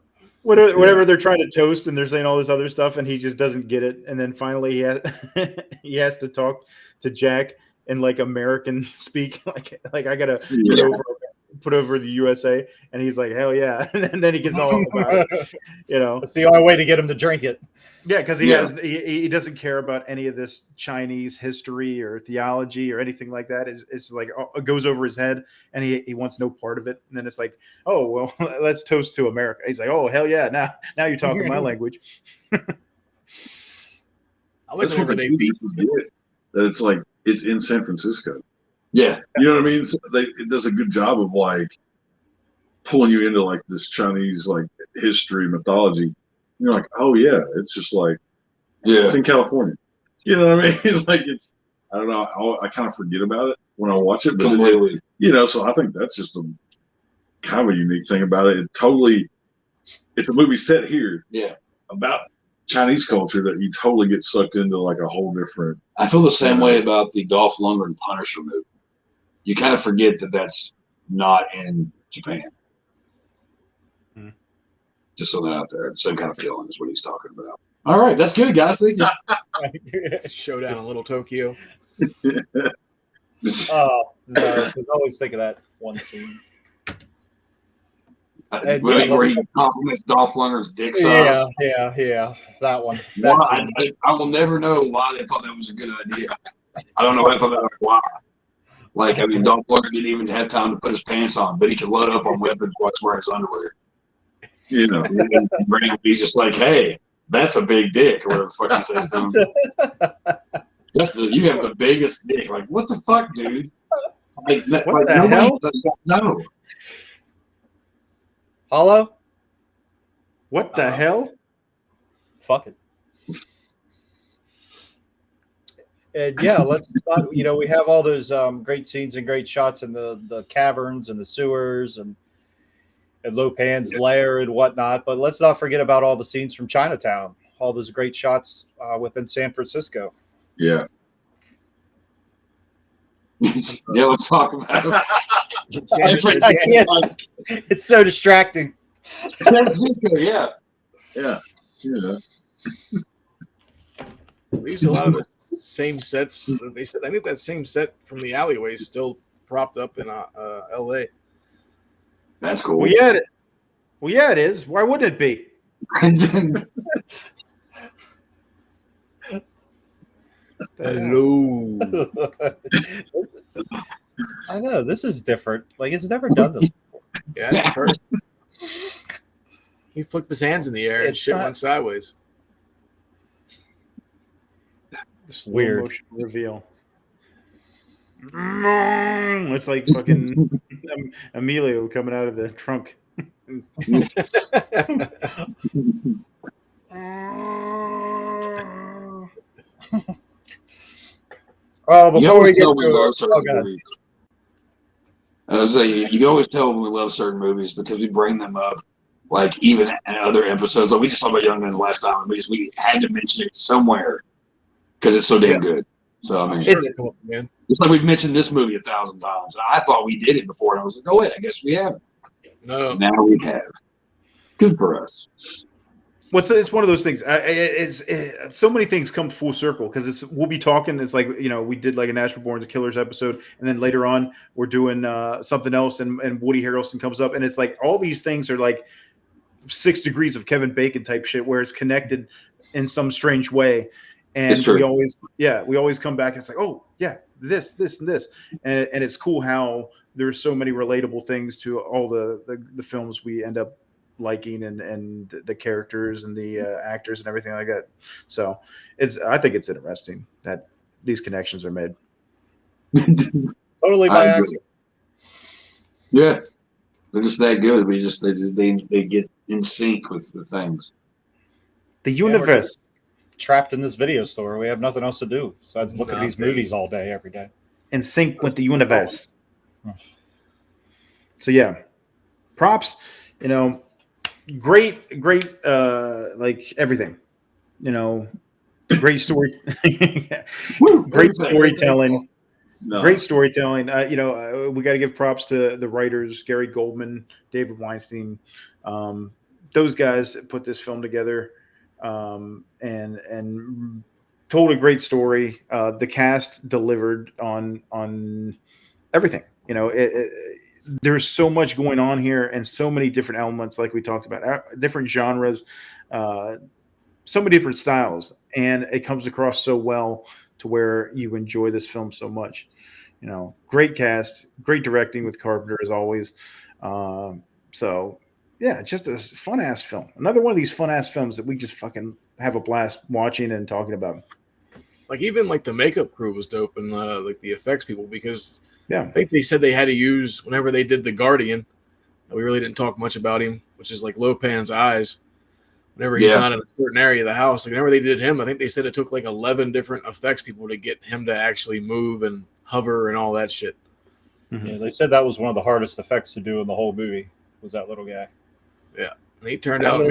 Whatever they're trying to toast, and they're saying all this other stuff, and he just doesn't get it. And then finally, he has to talk to Jack in like American speak, like I gotta put over the USA, and he's like, hell yeah, and then he gets all about it. It's the only way to get him to drink it. Yeah, because he doesn't care about any of this Chinese history or theology or anything like that. It's like it goes over his head, and he wants no part of it. And then it's like, oh well, let's toast to America. He's like, oh hell yeah, now you're talking my language. I like That's what whenever they beat that it's like it's in San Francisco. Yeah, you know what I mean. So it does a good job of like pulling you into like this Chinese like history mythology. And you're like, oh yeah, it's just like it's in California. You know what I mean? Like it's I don't know. I kind of forget about it when I watch it, but completely. So I think that's just a kind of a unique thing about it. It's a movie set here. Yeah, about Chinese culture that you totally get sucked into like a whole different. I feel the same way about the Dolph Lundgren Punisher movie. You kind of forget that that's not in Japan. Mm-hmm. Just something out there. Same kind of feeling is what he's talking about. All right, that's good, guys. Thank you. Showdown in Little Tokyo. Oh no! Because I always think of that one scene. Where he compliments Dolph Lundgren's dick size. Yeah. That one. I will never know why they thought that was a good idea. I don't know why they thought that was why. Like, I mean, Dolph Lundgren didn't even have time to put his pants on, but he could load up on weapons while he's wearing his underwear. And he's just like, hey, that's a big dick, or whatever the fuck he says to him. You have the biggest dick. Like, what the fuck, dude? Like, what the hell? No. Hollow? What the hell? Fuck it. And yeah, let's not, we have all those great scenes and great shots in the caverns and the sewers and Lopan's lair and whatnot. But let's not forget about all the scenes from Chinatown, all those great shots within San Francisco. Yeah. Yeah, let's talk about it. It's so distracting. San Francisco, yeah. Yeah. We used a lot of the same sets. They said I think that same set from the alleyway is still propped up in L.A. That's cool. Well, yeah, it is. Why wouldn't it be? Hello. I know this is different. Like it's never done this before. Yeah, it's perfect. He flicked his hands in the air and shit went sideways. Weird motion reveal. It's like fucking Emilio coming out of the trunk. Oh, before we get to I was saying, you can always tell when we love certain movies because we bring them up, like even in other episodes. Like we just talked about Young Guns last time, and we had to mention it somewhere because it's so damn good. So I mean, it's like we've mentioned this movie 1,000 times. I thought we did it before, and I was like, oh wait, I guess we haven't. No, now we have. Good for us. It's one of those things. It's so many things come full circle because we'll be talking. It's like we did like a Natural Born Killers episode, and then later on we're doing something else, and Woody Harrelson comes up, and it's like all these things are like 6 degrees of Kevin Bacon type shit where it's connected in some strange way, and we always come back. And it's like, oh yeah, this, and this, and it's cool how there's so many relatable things to all the films we end up liking and the characters and the actors and everything like that. So I think it's interesting that these connections are made. Totally by accident. Yeah, they're just that good. They get in sync with the things. The universe. Trapped in this video store. We have nothing else to do besides look at these movies all day, every day. In sync with the universe. So yeah, props. Great, like everything, great story, great storytelling, great storytelling. We got to give props to the writers, Gary Goldman, David Weinstein. Those guys put this film together, and told a great story. The cast delivered on everything. There's so much going on here and so many different elements, like we talked about, different genres, so many different styles, and it comes across so well to where you enjoy this film so much. Great cast, great directing with Carpenter as always. So yeah, just a fun ass film. Another one of these fun ass films that we just fucking have a blast watching and talking about. Like even like the makeup crew was dope and like the effects people, because yeah, I think they said they had to use whenever they did the Guardian. We really didn't talk much about him, which is like Lopan's eyes. Whenever he's not in a certain area of the house, like whenever they did him, I think they said it took like 11 different effects people to get him to actually move and hover and all that shit. Mm-hmm. Yeah, they said that was one of the hardest effects to do in the whole movie. Was that little guy? Yeah, and he turned out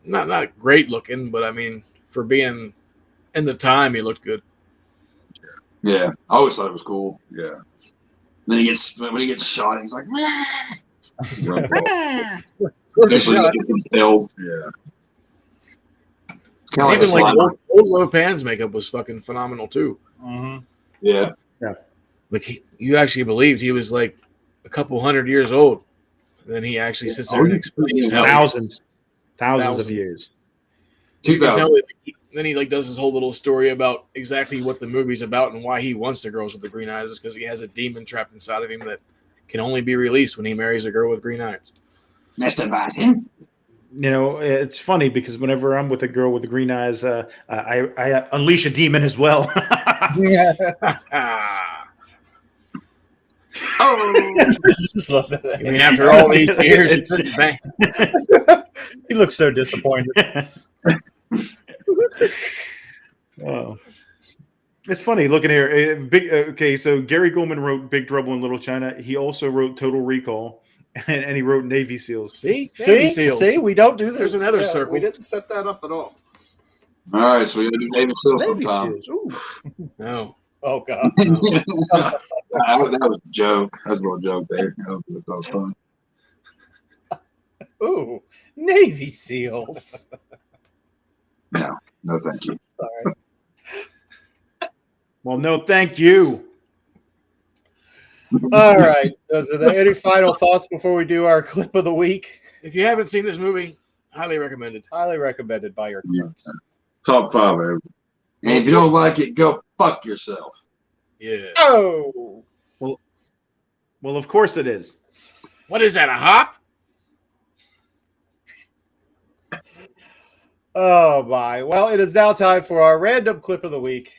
not great looking, but I mean, for being in the time, he looked good. Yeah, I always thought it was cool. Yeah. Then when he gets shot, he's like, especially impaled. Yeah. Even like old Lopan's makeup was fucking phenomenal too. Mm-hmm. Yeah. Like you actually believed he was like a couple hundred years old. And then he actually sits there and explains thousands of years. 2000. Then he like does his whole little story about exactly what the movie's about and why he wants the girls with the green eyes is because he has a demon trapped inside of him that can only be released when he marries a girl with green eyes. That's about him. It's funny because whenever I'm with a girl with the green eyes, I unleash a demon as well. Oh, I mean, after all these years, He looks so disappointed. Oh, it's funny looking here. Okay, so Gary Goldman wrote Big Trouble in Little China. He also wrote Total Recall, and he wrote Navy SEAls. See, we don't do this. There's another circle. We didn't set that up at all. All right, so we gotta do Navy SEAls sometime. No. Oh God. That was a joke. That was a little joke there. That was fun. Ooh, Navy SEAls. No, thank you. Sorry. Well, no, thank you. All right. So, any final thoughts before we do our clip of the week? If you haven't seen this movie, highly recommended. Highly recommended by your clerks. Top 5 ever. And if you don't like it, go fuck yourself. Yeah. Oh. Well, of course it is. What is that, a hop? Oh, my. Well, it is now time for our random clip of the week,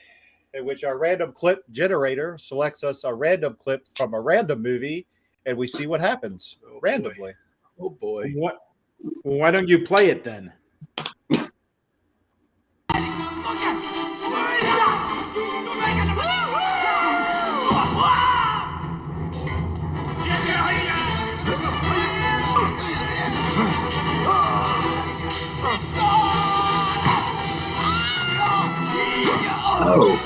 in which our random clip generator selects us a random clip from a random movie, and we see what happens randomly. Oh, boy. What? Why don't you play it then? Oh.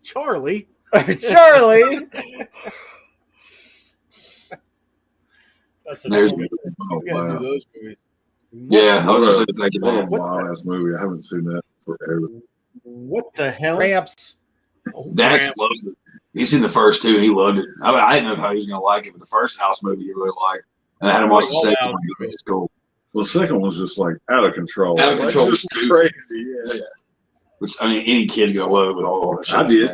Charlie. Charlie. That's There's another Oh, wow. Those movies. Yeah, I was just thinking What a that. wild ass movie. I haven't seen that forever. What the hell? Ramps. Dax loves it. He's seen the first two and he loved it. I didn't know how he was going to like it, but the first House movie he really liked. And I had him watch the second one. It was cool. Well, the second one's just like out of control. Out of control. Like, just crazy. Yeah. Which, I mean, any kid's going to love it with all the shit. I did.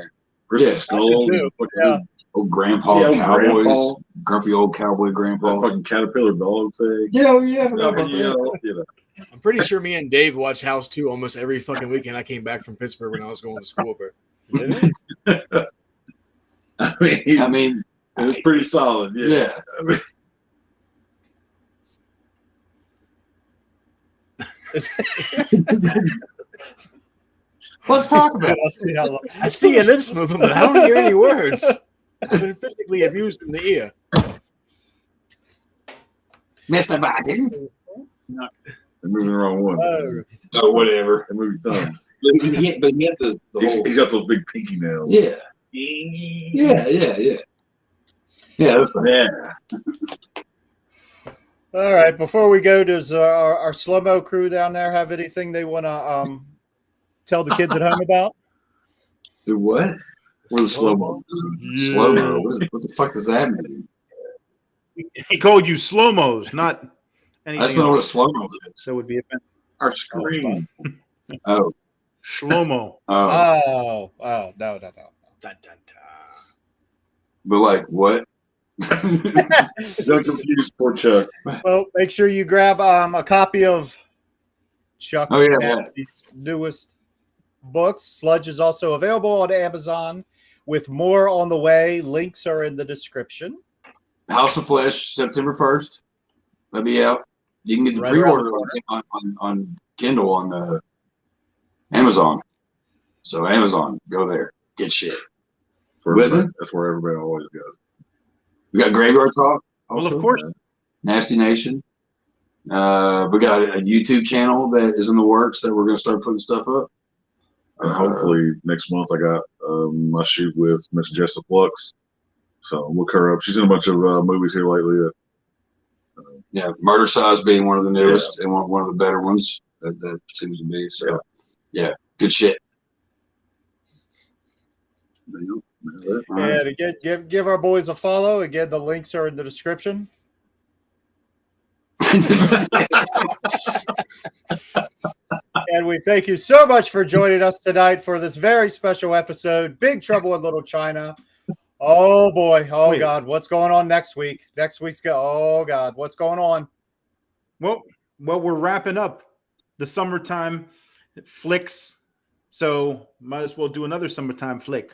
Yeah. Skull. Yeah. Old grandpa cowboys. Grandpa. Grumpy old cowboy grandpa. That fucking caterpillar dog thing. Yeah, I forgot about that. You know. I'm pretty sure me and Dave watched House 2 almost every fucking weekend I came back from Pittsburgh when I was going to school. But I mean, it was pretty solid. Yeah. I mean, Let's talk about it. I see your lips moving, but I don't hear any words. I've been physically abused in the ear. Mr. Biden. they're moving the wrong one. Oh, whatever. They're moving thumbs. But he had the He's got those big pinky nails. Yeah. Yeah, that's Yeah. All right. Before we go, does our slow-mo crew down there have anything they want to tell the kids at home about? Do what? What is slow-mo? Slow-mo? What the fuck does that mean? He called you slow-mos, not anything I just don't know what a else. slow-mo is. That would be offensive. Our screen. Oh. Shlomo. Oh, no. Dun, dun, dun. But like what? Don't confuse poor Chuck. Well, make sure you grab a copy of Chuck Manley's newest books. Sludge is also available on Amazon with more on the way. Links are in the description. House of Flesh, September 1st. That'll be out. You can get the Right around pre-order the on Kindle on Amazon. So Amazon, go there. Get shit. That's where everybody always goes. We got Graveyard Talk. Well, of course. Nasty Nation. We got a YouTube channel that is in the works that we're going to start putting stuff up. Hopefully next month I got my shoot with Miss Jessa Flux. So look her up. She's in a bunch of movies here lately. Yeah, Murder Size being one of the newest and one of the better ones that seems to be. So, yeah, good shit. And again, give our boys a follow. Again, the links are in the description. And we thank you so much for joining us tonight for this very special episode, Big Trouble in Little China. Oh boy, God, what's going on next week? Next week's oh God, what's going on? Well, we're wrapping up the summertime flicks. So might as well do another summertime flick.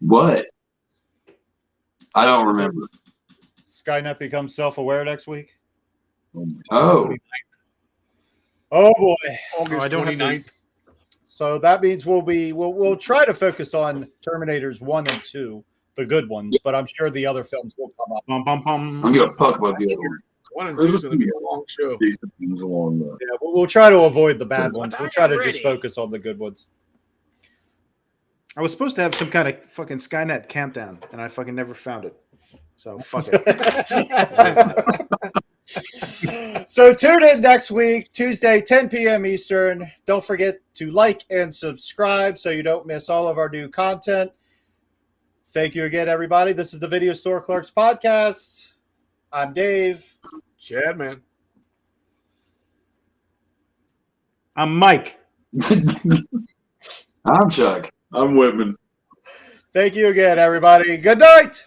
What? I don't remember. Skynet becomes self-aware next week. Oh. Oh boy. August 29th. So that means we'll try to focus on Terminators 1 and 2, the good ones, but I'm sure the other films will come up. I'm gonna fuck about the other one. 1 and 2 is gonna be a long show. Yeah, we'll try to avoid the bad ones. We'll try to just focus on the good ones. I was supposed to have some kind of fucking Skynet countdown, and I fucking never found it. So fuck it. So tune in next week, Tuesday, 10 p.m. Eastern. Don't forget to like and subscribe so you don't miss all of our new content. Thank you again, everybody. This is the Video Store Clerks Podcast. I'm Dave. Chad, man. I'm Mike. I'm Chuck. I'm Whitman. Thank you again, everybody. Good night.